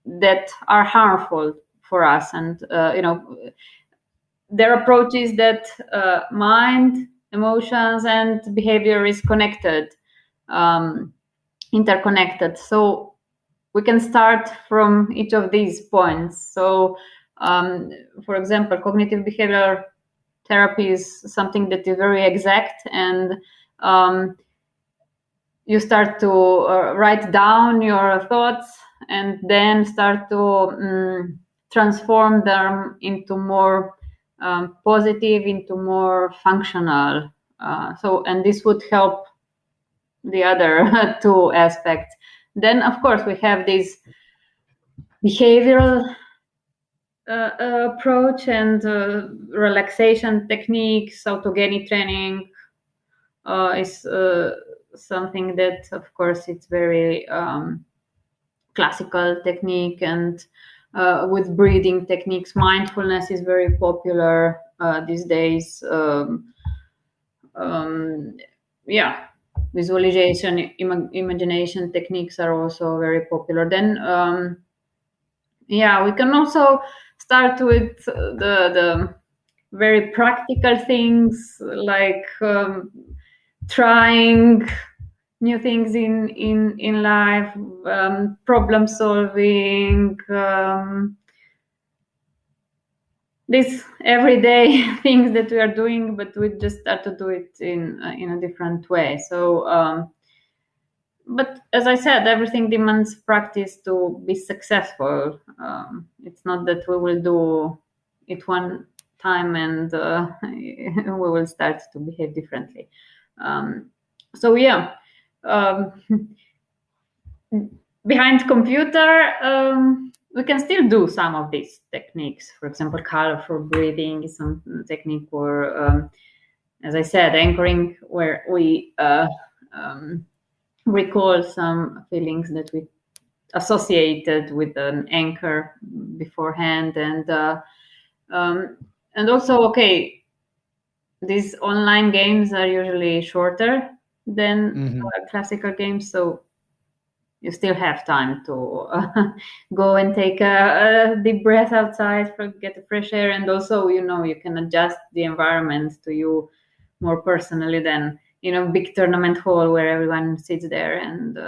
that are harmful for us. And their approach is that mind, emotions, and behavior is connected, interconnected. So we can start from each of these points. So, for example, cognitive behavioral therapy is something that is very exact, and you start to write down your thoughts and then start to transform them into more positive, into more functional. And this would help the other two aspects. Then, of course, we have this behavioral approach and relaxation techniques. Autogenic training is something that, of course, it's very classical technique, and with breathing techniques. Mindfulness is very popular these days. Visualization, imagination techniques are also very popular. Then, we can also start with the very practical things, like trying new things in life, problem solving, these everyday things that we are doing, but we just start to do it in a different way. So, but as I said, everything demands practice to be successful. It's not that we will do it one time and we will start to behave differently. Behind computer, we can still do some of these techniques. For example, colorful breathing is some technique, or as I said, anchoring, where we recall some feelings that we associated with an anchor beforehand, and also, these online games are usually shorter than classical games, so you still have time to go and take a deep breath outside, get the fresh air, and also, you can adjust the environment to you more personally than big tournament hall where everyone sits there. And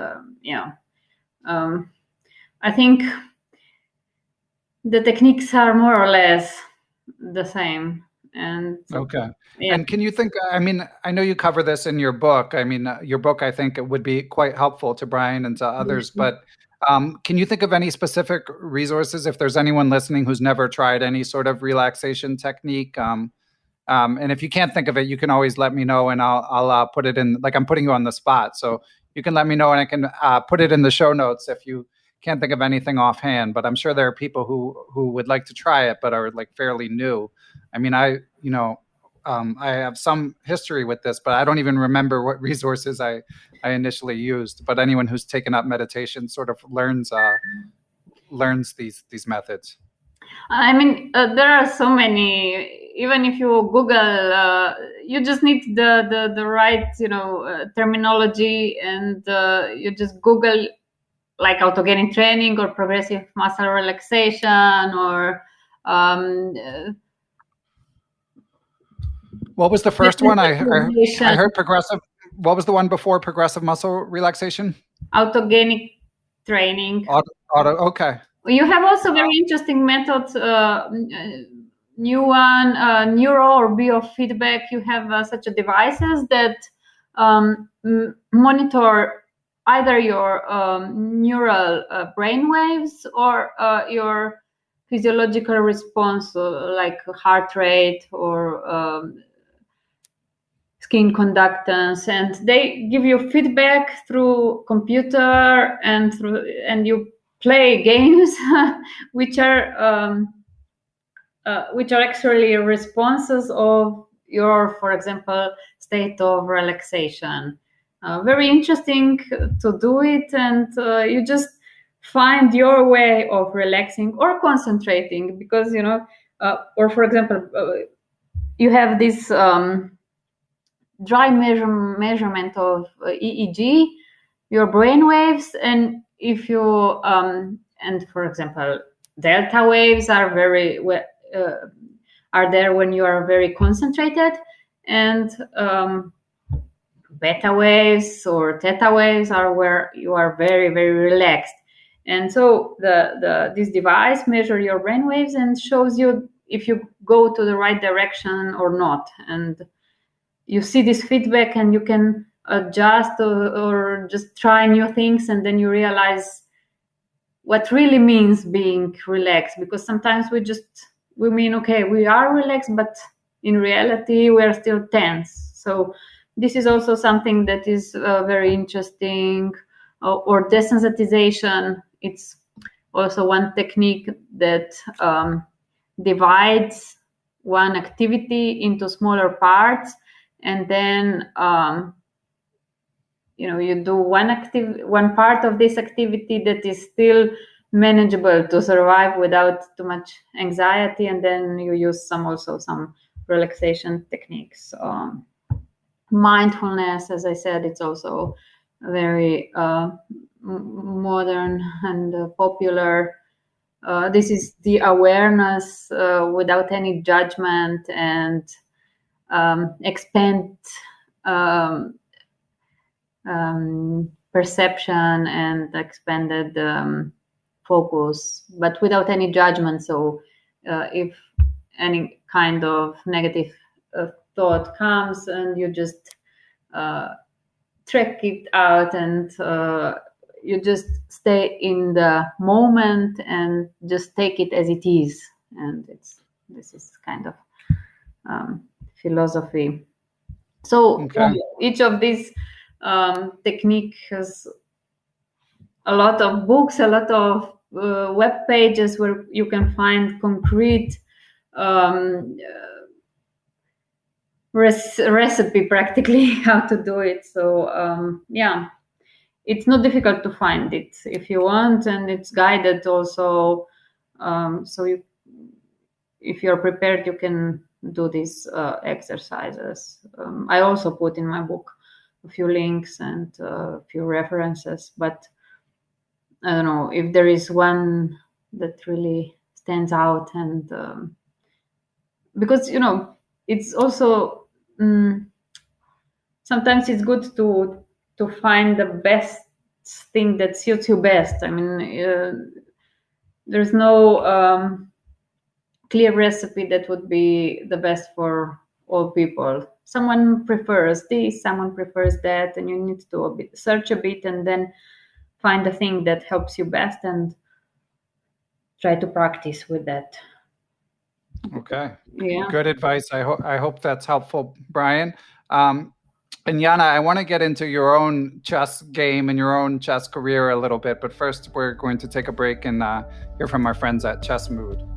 I think the techniques are more or less the same. And and can you think, I mean, I know you cover this in your book. I mean, your book, I think it would be quite helpful to Brian and to others, but can you think of any specific resources if there's anyone listening who's never tried any sort of relaxation technique? And if you can't think of it, you can always let me know, and I'll put it in. Like, I'm putting you on the spot, so you can let me know, and I can put it in the show notes if you can't think of anything offhand. But I'm sure there are people who would like to try it, but are like fairly new. I mean, I have some history with this, but I don't even remember what resources I initially used. But anyone who's taken up meditation sort of learns these methods. I mean, there are so many. Even if you Google, you just need the right terminology, and you just Google like autogenic training or progressive muscle relaxation or. What was the first one? I heard progressive. What was the one before progressive muscle relaxation? Autogenic training. Okay. You have also very interesting methods. New one, neuro or biofeedback. You have such devices that monitor either your neural brain waves or your physiological response, like heart rate or skin conductance, and they give you feedback through computer and you play games which are actually responses of your, for example, state of relaxation. Very interesting to do it, and you just find your way of relaxing or concentrating, because or for example, you have this dry measurement of EEG, your brain waves, and if you and for example, delta waves are are there when you are very concentrated, and beta waves or theta waves are where you are very, very relaxed. And so this device measures your brain waves and shows you if you go to the right direction or not. And you see this feedback, and you can adjust or just try new things, and then you realize what really means being relaxed. Because sometimes we mean, okay, we are relaxed, but in reality we are still tense. So this is also something that is very interesting. Or desensitization, it's also one technique that divides one activity into smaller parts, and then you do one part of this activity that is still manageable to survive without too much anxiety, and then you use some relaxation techniques. Mindfulness, as I said, it's also very modern and popular. This is the awareness without any judgment, and expand perception and expanded focus, but without any judgment. So if any kind of negative thought comes, and you just track it out, and you just stay in the moment and just take it as it is. And this is kind of philosophy. So each of these technique has a lot of books, a lot of web pages where you can find concrete recipe practically how to do it. So it's not difficult to find it if you want, and it's guided also. So if you're prepared, you can do these exercises. I also put in my book a few links and a few references, but I don't know if there is one that really stands out. And because it's also sometimes it's good to find the best thing that suits you best. I mean, there's no clear recipe that would be the best for all people. Someone prefers this, someone prefers that, and you need to search a bit and then find the thing that helps you best and try to practice with that. Okay. Yeah. Good advice. I hope that's helpful, Brian. And Jana, I want to get into your own chess game and your own chess career a little bit, but first we're going to take a break and hear from our friends at Chessmood.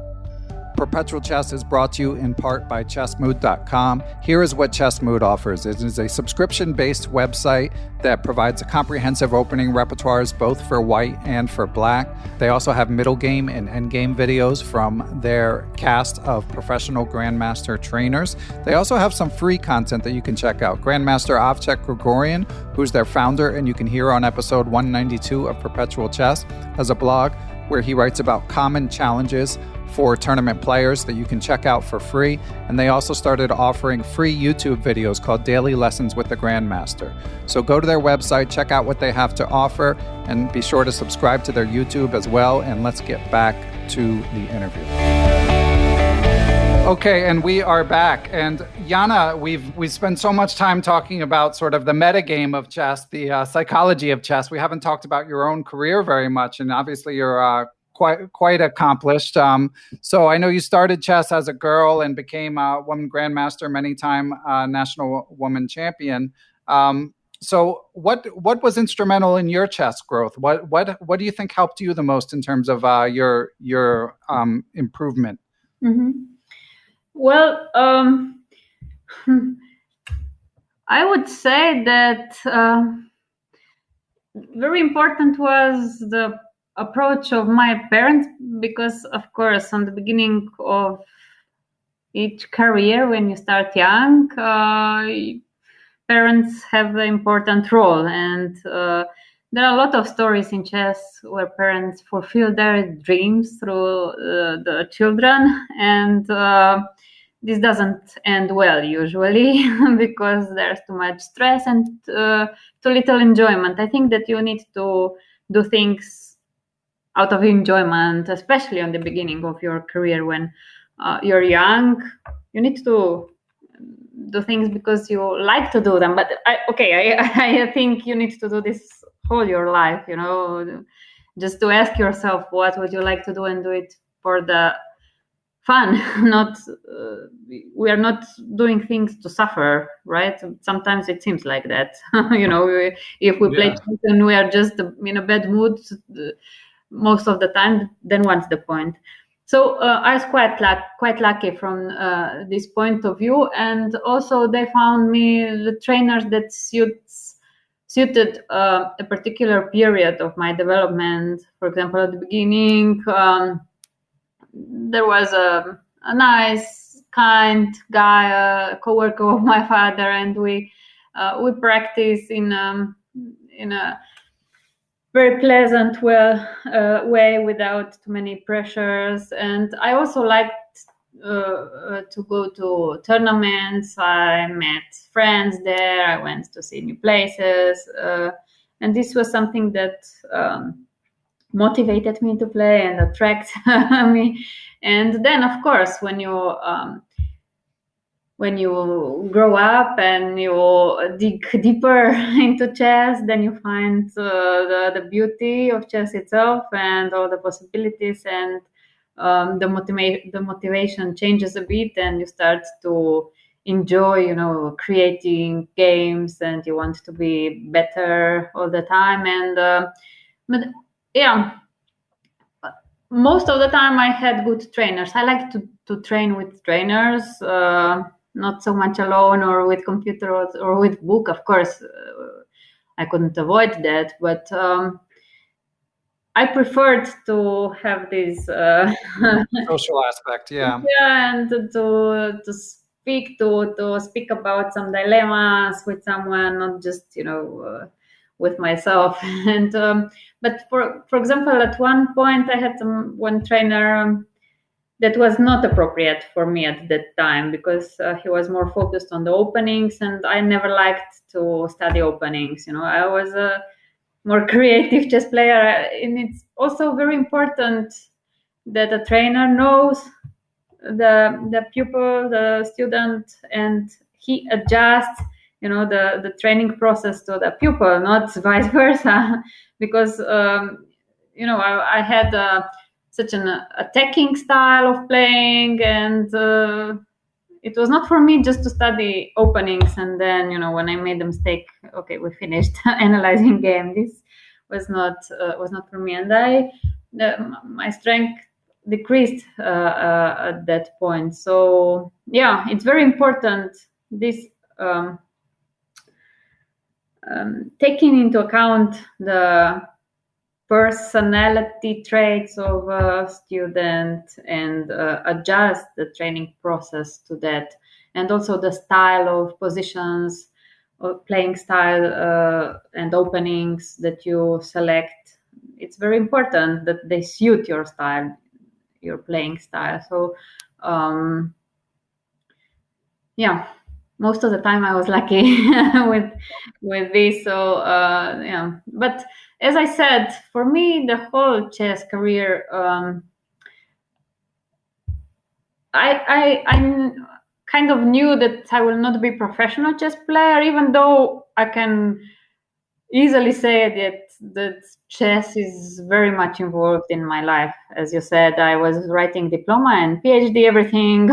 Perpetual Chess is brought to you in part by Chessmood.com. Here is what Chessmood offers. It is a subscription-based website that provides a comprehensive opening repertoires both for white and for black. They also have middle game and end game videos from their cast of professional Grandmaster trainers. They also have some free content that you can check out. Grandmaster Ovchek Grigorian, who's their founder, and you can hear on episode 192 of Perpetual Chess, has a blog where he writes about common challenges for tournament players that you can check out for free. And they also started offering free YouTube videos called Daily Lessons with the Grandmaster. So go to their website, check out what they have to offer, and be sure to subscribe to their YouTube as well. And let's get back to the interview. Okay, and we are back. And Jana, we've spent so much time talking about sort of the metagame of chess, the psychology of chess. We haven't talked about your own career very much, and obviously you're quite accomplished. So I know you started chess as a girl and became a woman grandmaster, many-time national woman champion. So what was instrumental in your chess growth? What do you think helped you the most in terms of your improvement? Mm-hmm. Well, I would say that very important was the approach of my parents, because of course on the beginning of each career, when you start young, parents have an important role, and there are a lot of stories in chess where parents fulfill their dreams through the children, and this doesn't end well usually because there's too much stress and too little enjoyment. I think that you need to do things out of enjoyment, especially on the beginning of your career when you're young. You need to do things because you like to do them. But I think you need to do this whole your life, just to ask yourself what would you like to do and do it for the fun. Not we are not doing things to suffer, right? Sometimes it seems like that. If we play chess and we are just in a bad mood most of the time, then what's the point? So I was quite lucky from this point of view, and also they found me the trainers that suited a particular period of my development. For example, at the beginning, there was a nice, kind guy, a co-worker of my father, and we practice in a very pleasant way without too many pressures. And I also liked to go to tournaments. I met friends there. I went to see new places. And this was something that motivated me to play and attract me. And then, of course, when you grow up and you dig deeper into chess, then you find the beauty of chess itself and all the possibilities, and the motivation changes a bit, and you start to enjoy, creating games, and you want to be better all the time. And but yeah, most of the time I had good trainers. I like to train with trainers. Not so much alone or with computer or with book. Of course, I couldn't avoid that, but I preferred to have this social aspect, yeah, and to speak about some dilemmas with someone, not just with myself. And but for example, at one point I had one trainer that was not appropriate for me at that time, because he was more focused on the openings, and I never liked to study openings. I was a more creative chess player, and it's also very important that a trainer knows the pupil, the student, and he adjusts the training process to the pupil, not vice versa. Because I had such an attacking style of playing, and it was not for me just to study openings and then, when I made a mistake, okay, we finished analyzing game. This was not for me, and my strength decreased at that point. So yeah, it's very important, this taking into account the personality traits of a student and adjust the training process to that, and also the style of positions or playing style and openings that you select. It's very important that they suit your style, your playing style. So yeah, most of the time I was lucky with this. So yeah, but as I said, for me, the whole chess career, I kind of knew that I will not be a professional chess player, even though I can easily say that chess is very much involved in my life. As you said, I was writing diploma and PhD, everything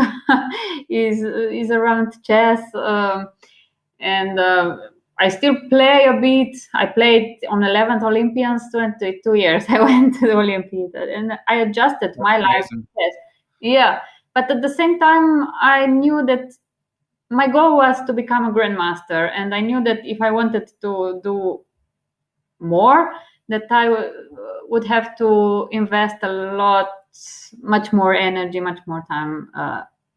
is around chess, and I still play a bit. I played on 11th Olympians, 22 years. I went to the Olympiad, and I adjusted my life to chess. Yeah, but at the same time, I knew that my goal was to become a grandmaster, and I knew that if I wanted to do more, that I would have to invest much more energy, much more time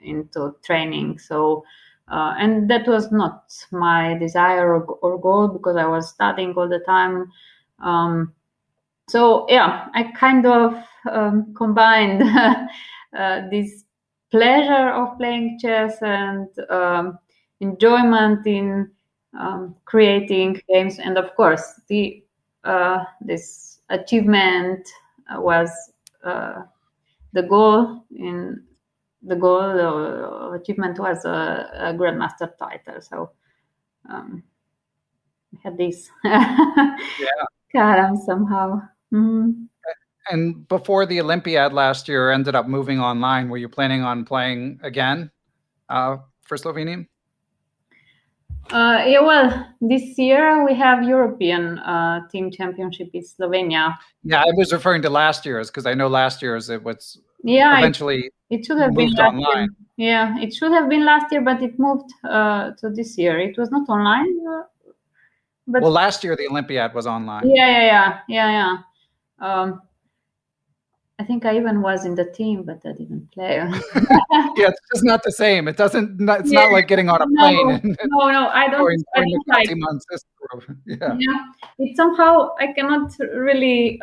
into training. So and that was not my desire or goal, because I was studying all the time. So yeah, I kind of combined this pleasure of playing chess and enjoyment in creating games, and of course this achievement was the goal. The goal of achievement was a grandmaster title. So I had this column somehow. And before the Olympiad last year ended up moving online, were you planning on playing again for Slovenian? Yeah, well, this year we have European team championship in Slovenia. Yeah, I was referring to last year's, because I know last year's it was eventually it should have moved been online. Yeah, it should have been last year, but it moved to this year. It was not online. But well, last year the Olympiad was online. Yeah. I think I even was in the team, but I didn't play. Yeah, it's just not the same. It doesn't. It's not like getting on a plane. No, I don't. Like. Yeah, it's somehow I cannot really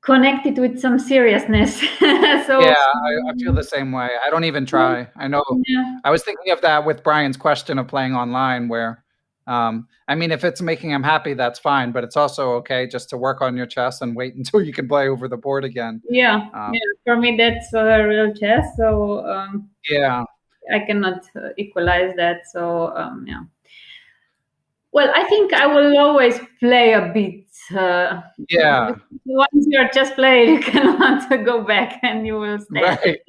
connect it with some seriousness. So yeah, I feel the same way. I don't even try. I know. Yeah. I was thinking of that with Brian's question of playing online, where. I mean, if it's making him happy, that's fine, but it's also okay just to work on your chess and wait until you can play over the board again. Yeah, for me, that's real chess. So yeah, I cannot equalize that. So yeah. Well, I think I will always play a bit. Yeah. Once you're a chess player, you cannot go back, and you will stay. Right.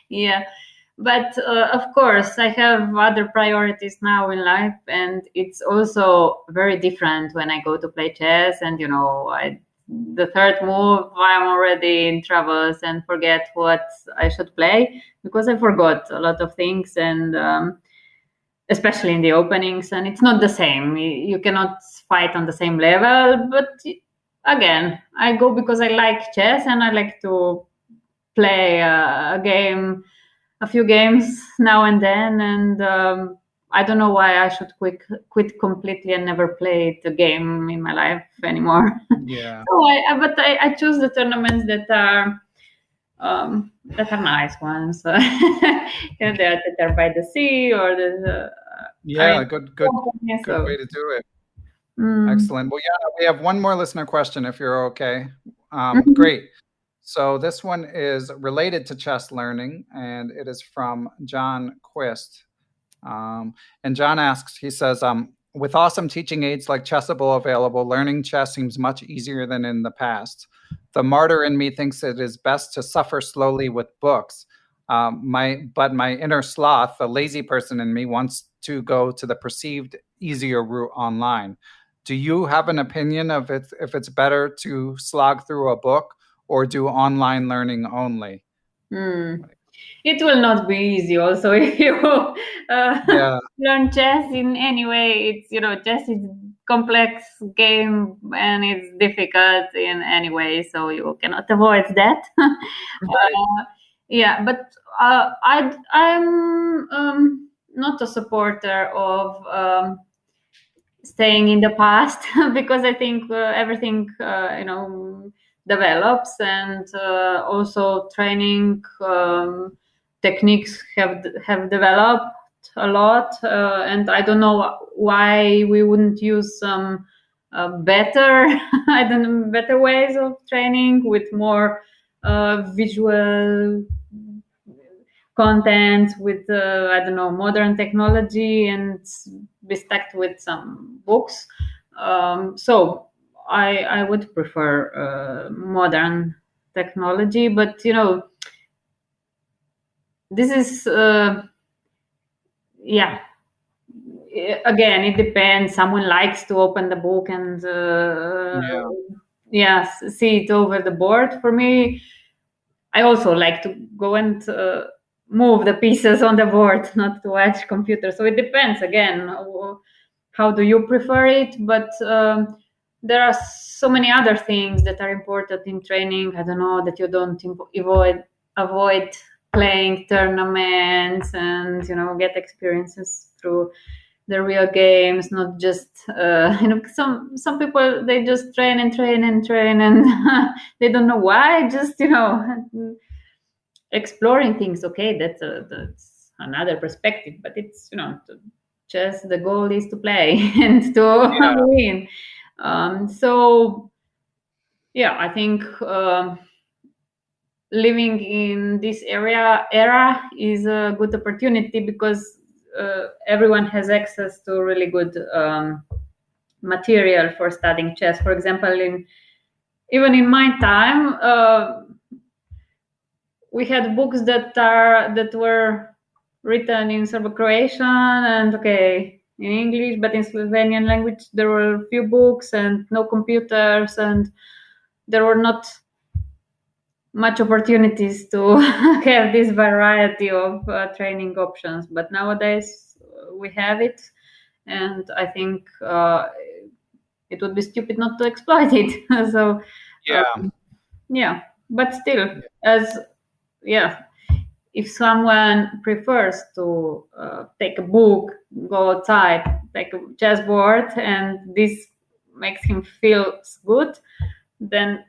Yeah. But of course, I have other priorities now in life, and it's also very different when I go to play chess. And the third move, I'm already in troubles and forget what I should play, because I forgot a lot of things, and especially in the openings. And it's not the same. You cannot fight on the same level. But again, I go because I like chess and I like to play a few games now and then, and I don't know why I should quit completely and never play the game in my life anymore. Yeah. So I choose the tournaments that are nice ones. That are by the sea, or the good way to do it. Excellent. Well, yeah, we have one more listener question, if you're okay. Great. So this one is related to chess learning, and it is from John Quist. And John asks, he says, with awesome teaching aids like Chessable available, learning chess seems much easier than in the past. The martyr in me thinks it is best to suffer slowly with books. But my inner sloth, the lazy person in me, wants to go to the perceived easier route online. Do you have an opinion of if it's better to slog through a book or do online learning only? It will not be easy also if you Yeah. learn chess in any way. It's, chess is complex game and it's difficult in any way, so you cannot avoid that. Right. Yeah, but I'm not a supporter of staying in the past because I think everything develops, and also training techniques have developed a lot, and I don't know why we wouldn't use some better better ways of training with more visual content, with I don't know, modern technology, and be stacked with some books. So I would prefer modern technology, but this is yeah. Again, it depends. Someone likes to open the book and see it over the board. For me, I also like to go and move the pieces on the board, not to watch computer. So it depends. Again, how do you prefer it? But there are so many other things that are important in training. I don't know, that you don't avoid playing tournaments and get experiences through the real games, not just some people, they just train and train and train and they don't know why, just exploring things. Okay, that's another perspective, but it's chess, the goal is to play and to win. So yeah, I think living in this era is a good opportunity, because everyone has access to really good material for studying chess. For example, even in my time, we had books that were written in Serbo-Croatian and in English, but in Slovenian language there were few books and no computers, and there were not much opportunities to have this variety of training options. But nowadays we have it, and I think it would be stupid not to exploit it. So but still, if someone prefers to take a book, go outside, take a chessboard, and this makes him feel good, then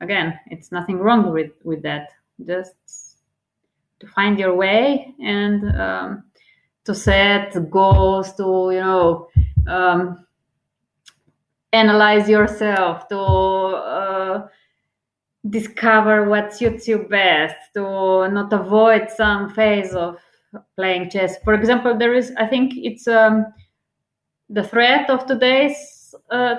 again, it's nothing wrong with that. Just to find your way and to set goals, to analyze yourself, to discover what suits you best, to not avoid some phase of playing chess. For example, I think it's the threat of today's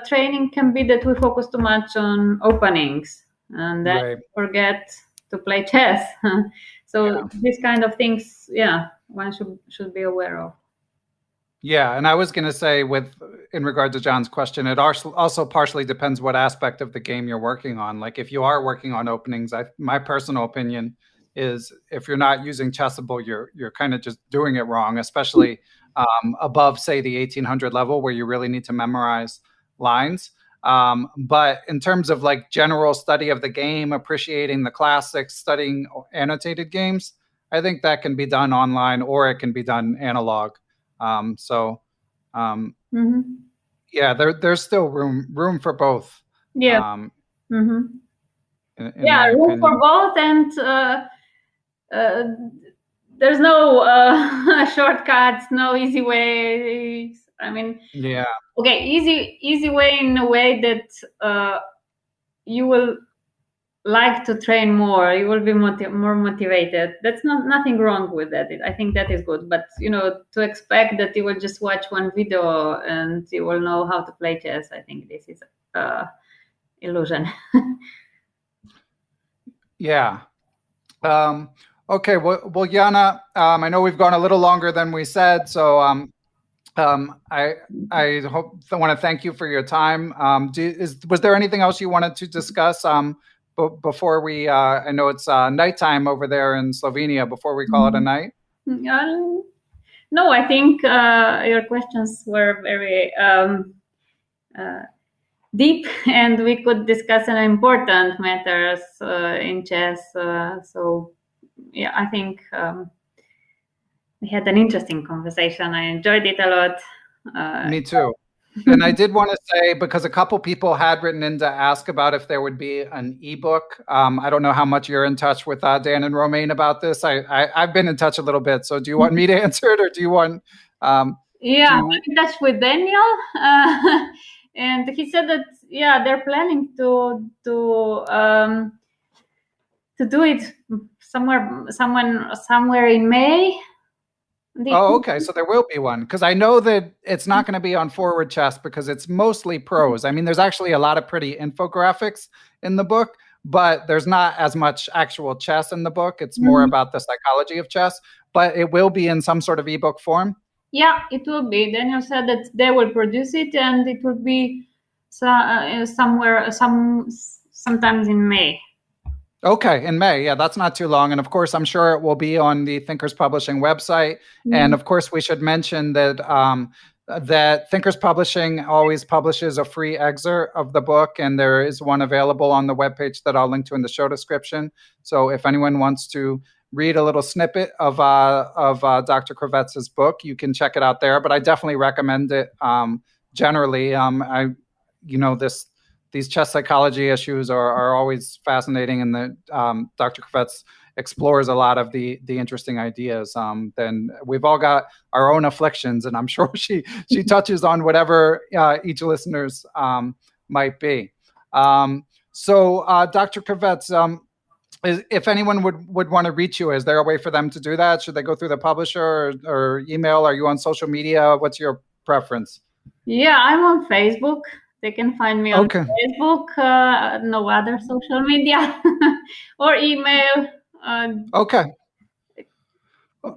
training can be that we focus too much on openings and then forget to play chess. So these kind of things, one should be aware of. Yeah, and I was going to say, in regard to John's question, it also partially depends what aspect of the game you're working on. Like if you are working on openings, my personal opinion is if you're not using Chessable, you're kind of just doing it wrong, especially above, say, the 1800 level where you really need to memorize lines. But in terms of like general study of the game, appreciating the classics, studying annotated games, I think that can be done online or it can be done analog. There's still room for both. Yeah. In room opinion. For both, and there's no shortcuts, no easy ways. I mean, easy way in a way that you will like to train more, you will be more motivated. That's nothing wrong with that. I think that is good. But to expect that you will just watch one video and you will know how to play chess, I think this is illusion. Yeah. Okay. Well, Jana, I know we've gone a little longer than we said, so I want to thank you for your time. Was there anything else you wanted to discuss before we? I know it's nighttime over there in Slovenia. Before we call it a night. No, I think your questions were very deep, and we could discuss an important matters in chess. So yeah, I think we had an interesting conversation. I enjoyed it a lot. Me too. And I did want to say, because a couple people had written in to ask about if there would be an ebook. I don't know how much you're in touch with Dan and Romain about this. I've been in touch a little bit. So do you want me to answer it, or do you want? I'm in touch with Daniel, and he said that they're planning to do it somewhere in May. Oh, okay. So there will be one, because I know that it's not going to be on Forward Chess because it's mostly prose. I mean, there's actually a lot of pretty infographics in the book, but there's not as much actual chess in the book. It's more about the psychology of chess, but it will be in some sort of ebook form. Yeah, it will be. Daniel said that they will produce it, and it will be sometimes in May. Okay, in May. Yeah, that's not too long. And of course, I'm sure it will be on the Thinkers Publishing website. And of course, we should mention that that Thinkers Publishing always publishes a free excerpt of the book, and there is one available on the webpage that I'll link to in the show description. So if anyone wants to read a little snippet of Dr. Krivec's book, you can check it out there. But I definitely recommend it. Generally, these chess psychology issues are always fascinating, and that Dr. Krivec explores a lot of the interesting ideas. Then we've all got our own afflictions, and I'm sure she touches on whatever each listener's might be. So Dr. Krivec, if anyone would want to reach you, is there a way for them to do that? Should they go through the publisher or email? Are you on social media? What's your preference? Yeah, I'm on Facebook. They can find me on Facebook, no other social media, or email.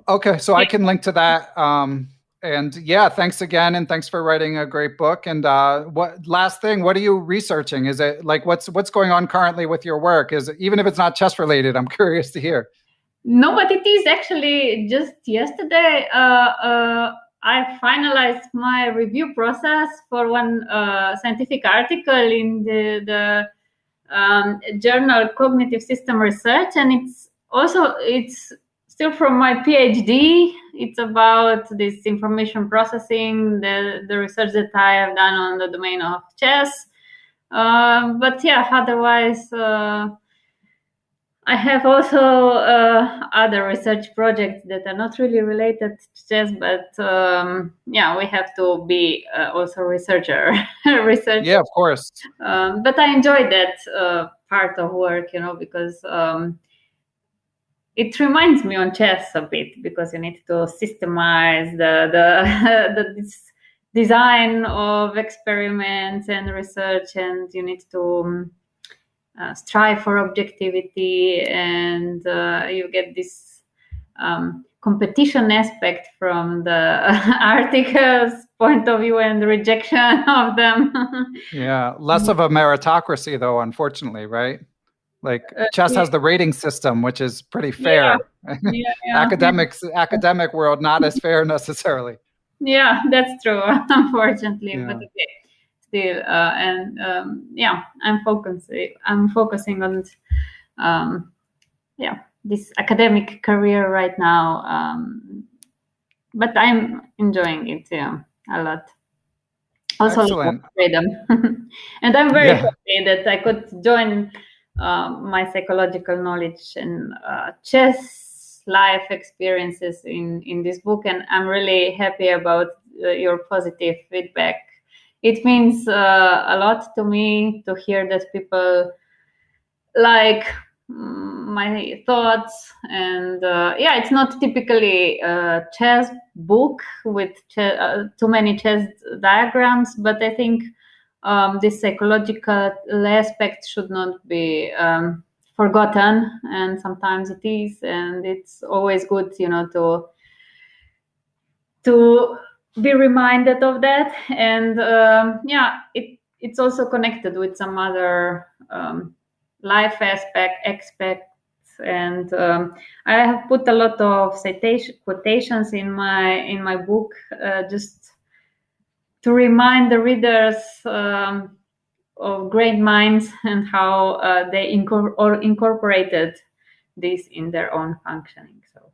Okay, so I can link to that. And yeah, thanks again, and thanks for writing a great book. And last thing, what are you researching? Is it like what's going on currently with your work? Is it, even if it's not chess related, I'm curious to hear. No, but it is actually just yesterday. I finalized my review process for one scientific article in the journal Cognitive System Research, and it's still from my PhD. It's about this information processing, the research that I have done on the domain of chess. But yeah, otherwise, I have also other research projects that are not really related to chess, but we have to be also researcher. Yeah, of course. But I enjoy that part of work, because it reminds me on chess a bit, because you need to systemize the design of experiments and research, and you need to strive for objectivity, and you get this competition aspect from the articles point of view and rejection of them. Yeah, less of a meritocracy though, unfortunately, right? Like chess has the rating system, which is pretty fair. Academic world, not as fair necessarily. Yeah, that's true, unfortunately. But okay. Still, I'm focusing on this academic career right now, but I'm enjoying it a lot. Also, freedom, and I'm very happy that I could join my psychological knowledge and chess life experiences in this book, and I'm really happy about your positive feedback. It means a lot to me to hear that people like my thoughts, and it's not typically a chess book with too many chess diagrams, but I think this psychological aspect should not be forgotten, and sometimes it is, and it's always good, to be reminded of that. And it's also connected with some other life aspects, and I have put a lot of quotations in my book, just to remind the readers of great minds and how they incorporated this in their own functioning. So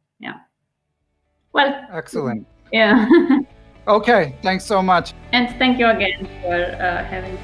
well, excellent. Yeah. Okay, thanks so much. And thank you again for having me.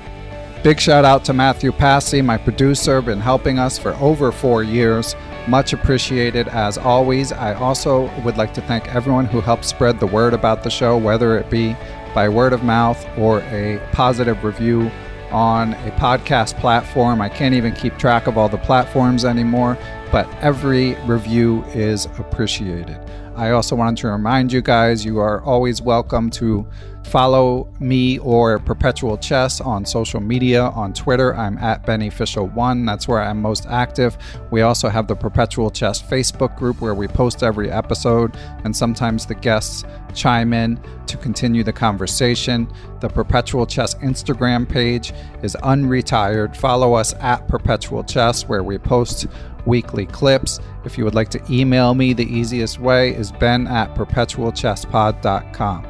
Big shout out to Matthew Passy, my producer, been helping us for over 4 years. Much appreciated as always. I also would like to thank everyone who helped spread the word about the show, whether it be by word of mouth or a positive review on a podcast platform. I can't even keep track of all the platforms anymore, but every review is appreciated. I also wanted to remind you guys, you are always welcome to follow me or Perpetual Chess on social media. On Twitter, I'm at BennyFishel1. That's where I'm most active. We also have the Perpetual Chess Facebook group where we post every episode, and sometimes the guests chime in to continue the conversation. The Perpetual Chess Instagram page is unretired. Follow us at Perpetual Chess, where we post weekly clips. If you would like to email me, the easiest way is ben@perpetualchesspod.com.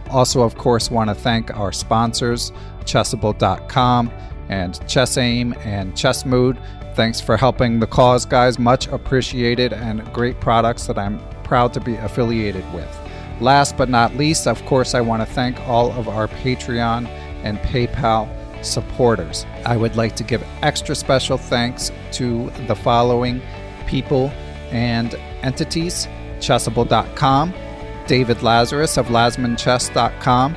Also, of course, want to thank our sponsors, Chessable.com and ChessAim and Chessmood. Thanks for helping the cause, guys. Much appreciated, and great products that I'm proud to be affiliated with. Last but not least, of course, I want to thank all of our Patreon and PayPal supporters. I would like to give extra special thanks to the following people and entities: Chessable.com, David Lazarus of LazmanChess.com,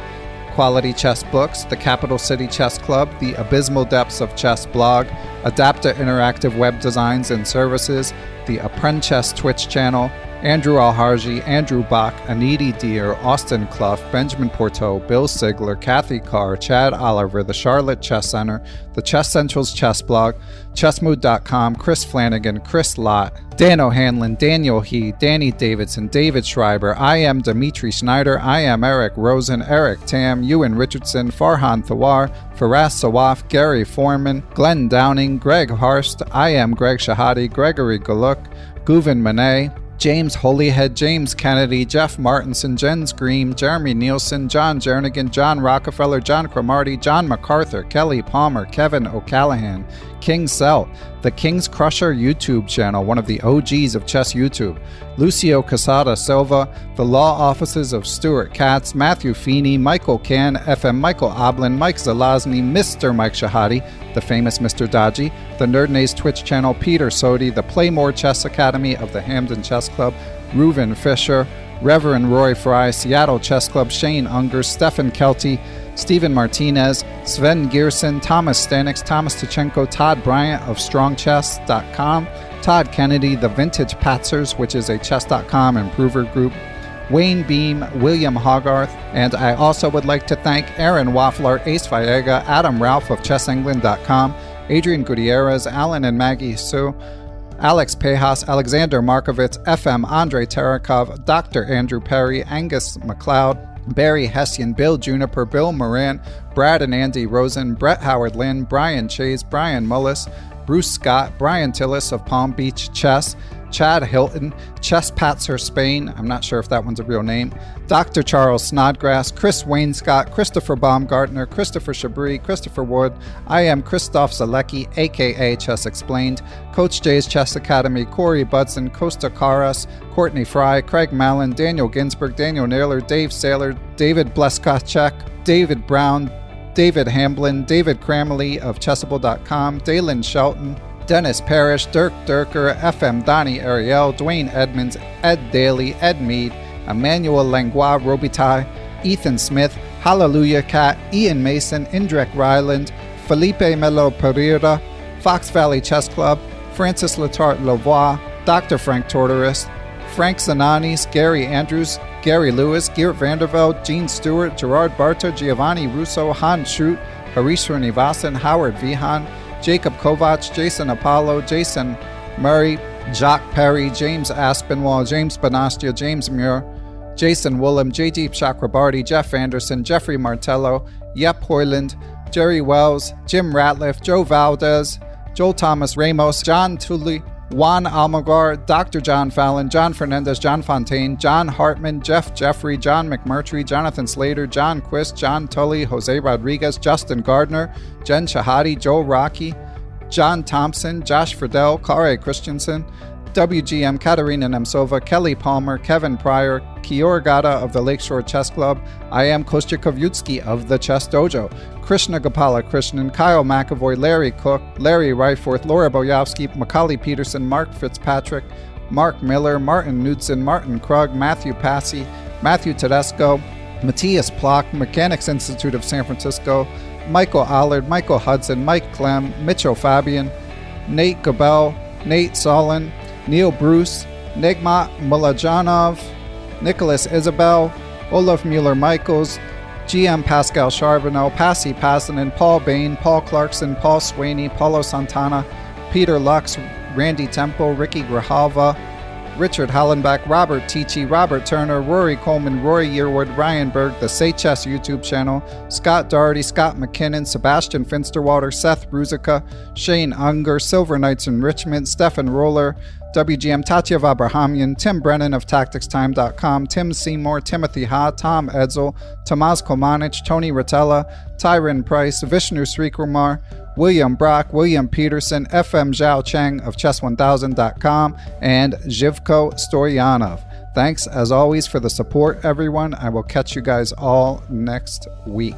Quality Chess Books, the Capital City Chess Club, the Abysmal Depths of Chess blog, Adapta Interactive Web Designs and Services, the Apprentice Twitch channel, Andrew Alharji, Andrew Bach, Aniti Deer, Austin Clough, Benjamin Porteau, Bill Sigler, Kathy Carr, Chad Oliver, the Charlotte Chess Center, the Chess Central's Chess blog, Chessmood.com, Chris Flanagan, Chris Lott, Dan O'Hanlon, Daniel He, Danny Davidson, David Schreiber, I am Dimitri Schneider, I am Eric Rosen, Eric Tam, Ewan Richardson, Farhan Thawar, Faraz Sawaf, Gary Foreman, Glenn Downing, Greg Harst, I am Greg Shahadi, Gregory Galuk, Guven Manet, James Holyhead, James Kennedy, Jeff Martinson, Jens Green, Jeremy Nielsen, John Jernigan, John Rockefeller, John Cromartie, John MacArthur, Kelly Palmer, Kevin O'Callahan, King Selt, the King's Crusher YouTube channel, one of the OGs of chess YouTube, Lucio Casada Silva, the law offices of Stuart Katz, Matthew Feeney, Michael Can, FM Michael Oblin, Mike Zelazny, Mr. Mike Shahadi, the famous Mr. Dodgy, the Nerdnaze Twitch channel, Peter Sodi, the Playmore Chess Academy of the Hamden Chess Club, Reuven Fisher, Reverend Roy Fry, Seattle Chess Club, Shane Unger, Stefan Kelty, Stephen Martinez, Sven Gierson, Thomas Stanix, Thomas Tachenko, Todd Bryant of StrongChess.com, Todd Kennedy, The Vintage Patzers, which is a Chess.com improver group, Wayne Beam, William Hogarth, and I also would like to thank Aaron Waffler, Ace Viega, Adam Ralph of ChessEngland.com, Adrian Gutierrez, Alan and Maggie Sue, Alex Pejas, Alexander Markovitz, FM Andrei Terakov, Dr. Andrew Perry, Angus McLeod, Barry Hessian, Bill Juniper, Bill Moran, Brad and Andy Rosen, Brett Howard Lynn, Brian Chase, Brian Mullis, Bruce Scott, Brian Tillis of Palm Beach Chess, Chad Hilton, Chess Patzer Spain, I'm not sure if that one's a real name, Dr. Charles Snodgrass, Chris Wainscott, Christopher Baumgartner, Christopher Chabris, Christopher Wood, I am Christoph Zalecki, aka Chess Explained, Coach J's Chess Academy, Corey Budson, Costa Caras, Courtney Fry, Craig Mallon, Daniel Ginsberg, Daniel Naylor, Dave Saylor, David Bleskachek, David Brown, David Hamblin, David Cramley of Chessable.com, Dalen Shelton, Dennis Parrish, Dirk Durker, FM Donnie Ariel, Dwayne Edmonds, Ed Daly, Ed Mead, Emmanuel Langlois Robitaille, Ethan Smith, Hallelujah Cat, Ian Mason, Indrek Ryland, Felipe Melo Pereira, Fox Valley Chess Club, Francis Letarte Lavoie, Dr. Frank Tortorist, Frank Zananis, Gary Andrews, Gary Lewis, Geert Vandervelde, Gene Stewart, Gerard Barta, Giovanni Russo, Han Schut, Harish Srinivasan, Howard Vihan, Jacob Kovac, Jason Apollo, Jason Murray, Jacques Perry, James Aspinwall, James Bonastia, James Muir, Jason Woolham, J.D. Chakrabarty, Jeff Anderson, Jeffrey Martello, Yep Hoyland, Jerry Wells, Jim Ratliff, Joe Valdez, Joel Thomas Ramos, John Tully, Juan Almagar, Dr. John Fallon, John Fernandez, John Fontaine, John Hartman, Jeff Jeffrey, John McMurtry, Jonathan Slater, John Quist, John Tully, Jose Rodriguez, Justin Gardner, Jen Shahadi, Joe Rocky, John Thompson, Josh Friedel, Kare Christensen, WGM, Katerina Nemtsova, Kelly Palmer, Kevin Pryor, Kior Gata of the Lakeshore Chess Club, I am Kostya Kovyutsky of the Chess Dojo, Krishna Gopala Krishnan, Kyle McAvoy, Larry Cook, Larry Ryforth, Laura Boyovsky, Macaulay Peterson, Mark Fitzpatrick, Mark Miller, Martin Knudsen, Martin Krug, Matthew Passy, Matthew Tedesco, Matthias Plock, Mechanics Institute of San Francisco, Michael Allard, Michael Hudson, Mike Clem, Mitchell Fabian, Nate Gabel, Nate Solon, Neil Bruce, Nigmat Mulajanov, Nicholas Isabel, Olaf Mueller-Michaels, GM Pascal Charbonneau, Passy Passanen, Paul Bain, Paul Clarkson, Paul Swaney, Paulo Santana, Peter Lux, Randy Temple, Ricky Grijalva, Richard Hallenbeck, Robert Tichy, Robert Turner, Rory Coleman, Rory Yearwood, Ryan Berg, the Say Chess YouTube channel, Scott Doherty, Scott McKinnon, Sebastian Finsterwater, Seth Bruzica, Shane Unger, Silver Knights in Richmond, Stefan Roller, WGM Tatya Abrahamian, Tim Brennan of TacticsTime.com, Tim Seymour, Timothy Ha, Tom Edsel, Tomas Komanich, Tony Rotella, Tyron Price, Vishnu Sreekumar, William Brock, William Peterson, FM Zhao Cheng of Chess1000.com, and Zhivko Stoyanov. Thanks, as always, for the support, everyone. I will catch you guys all next week.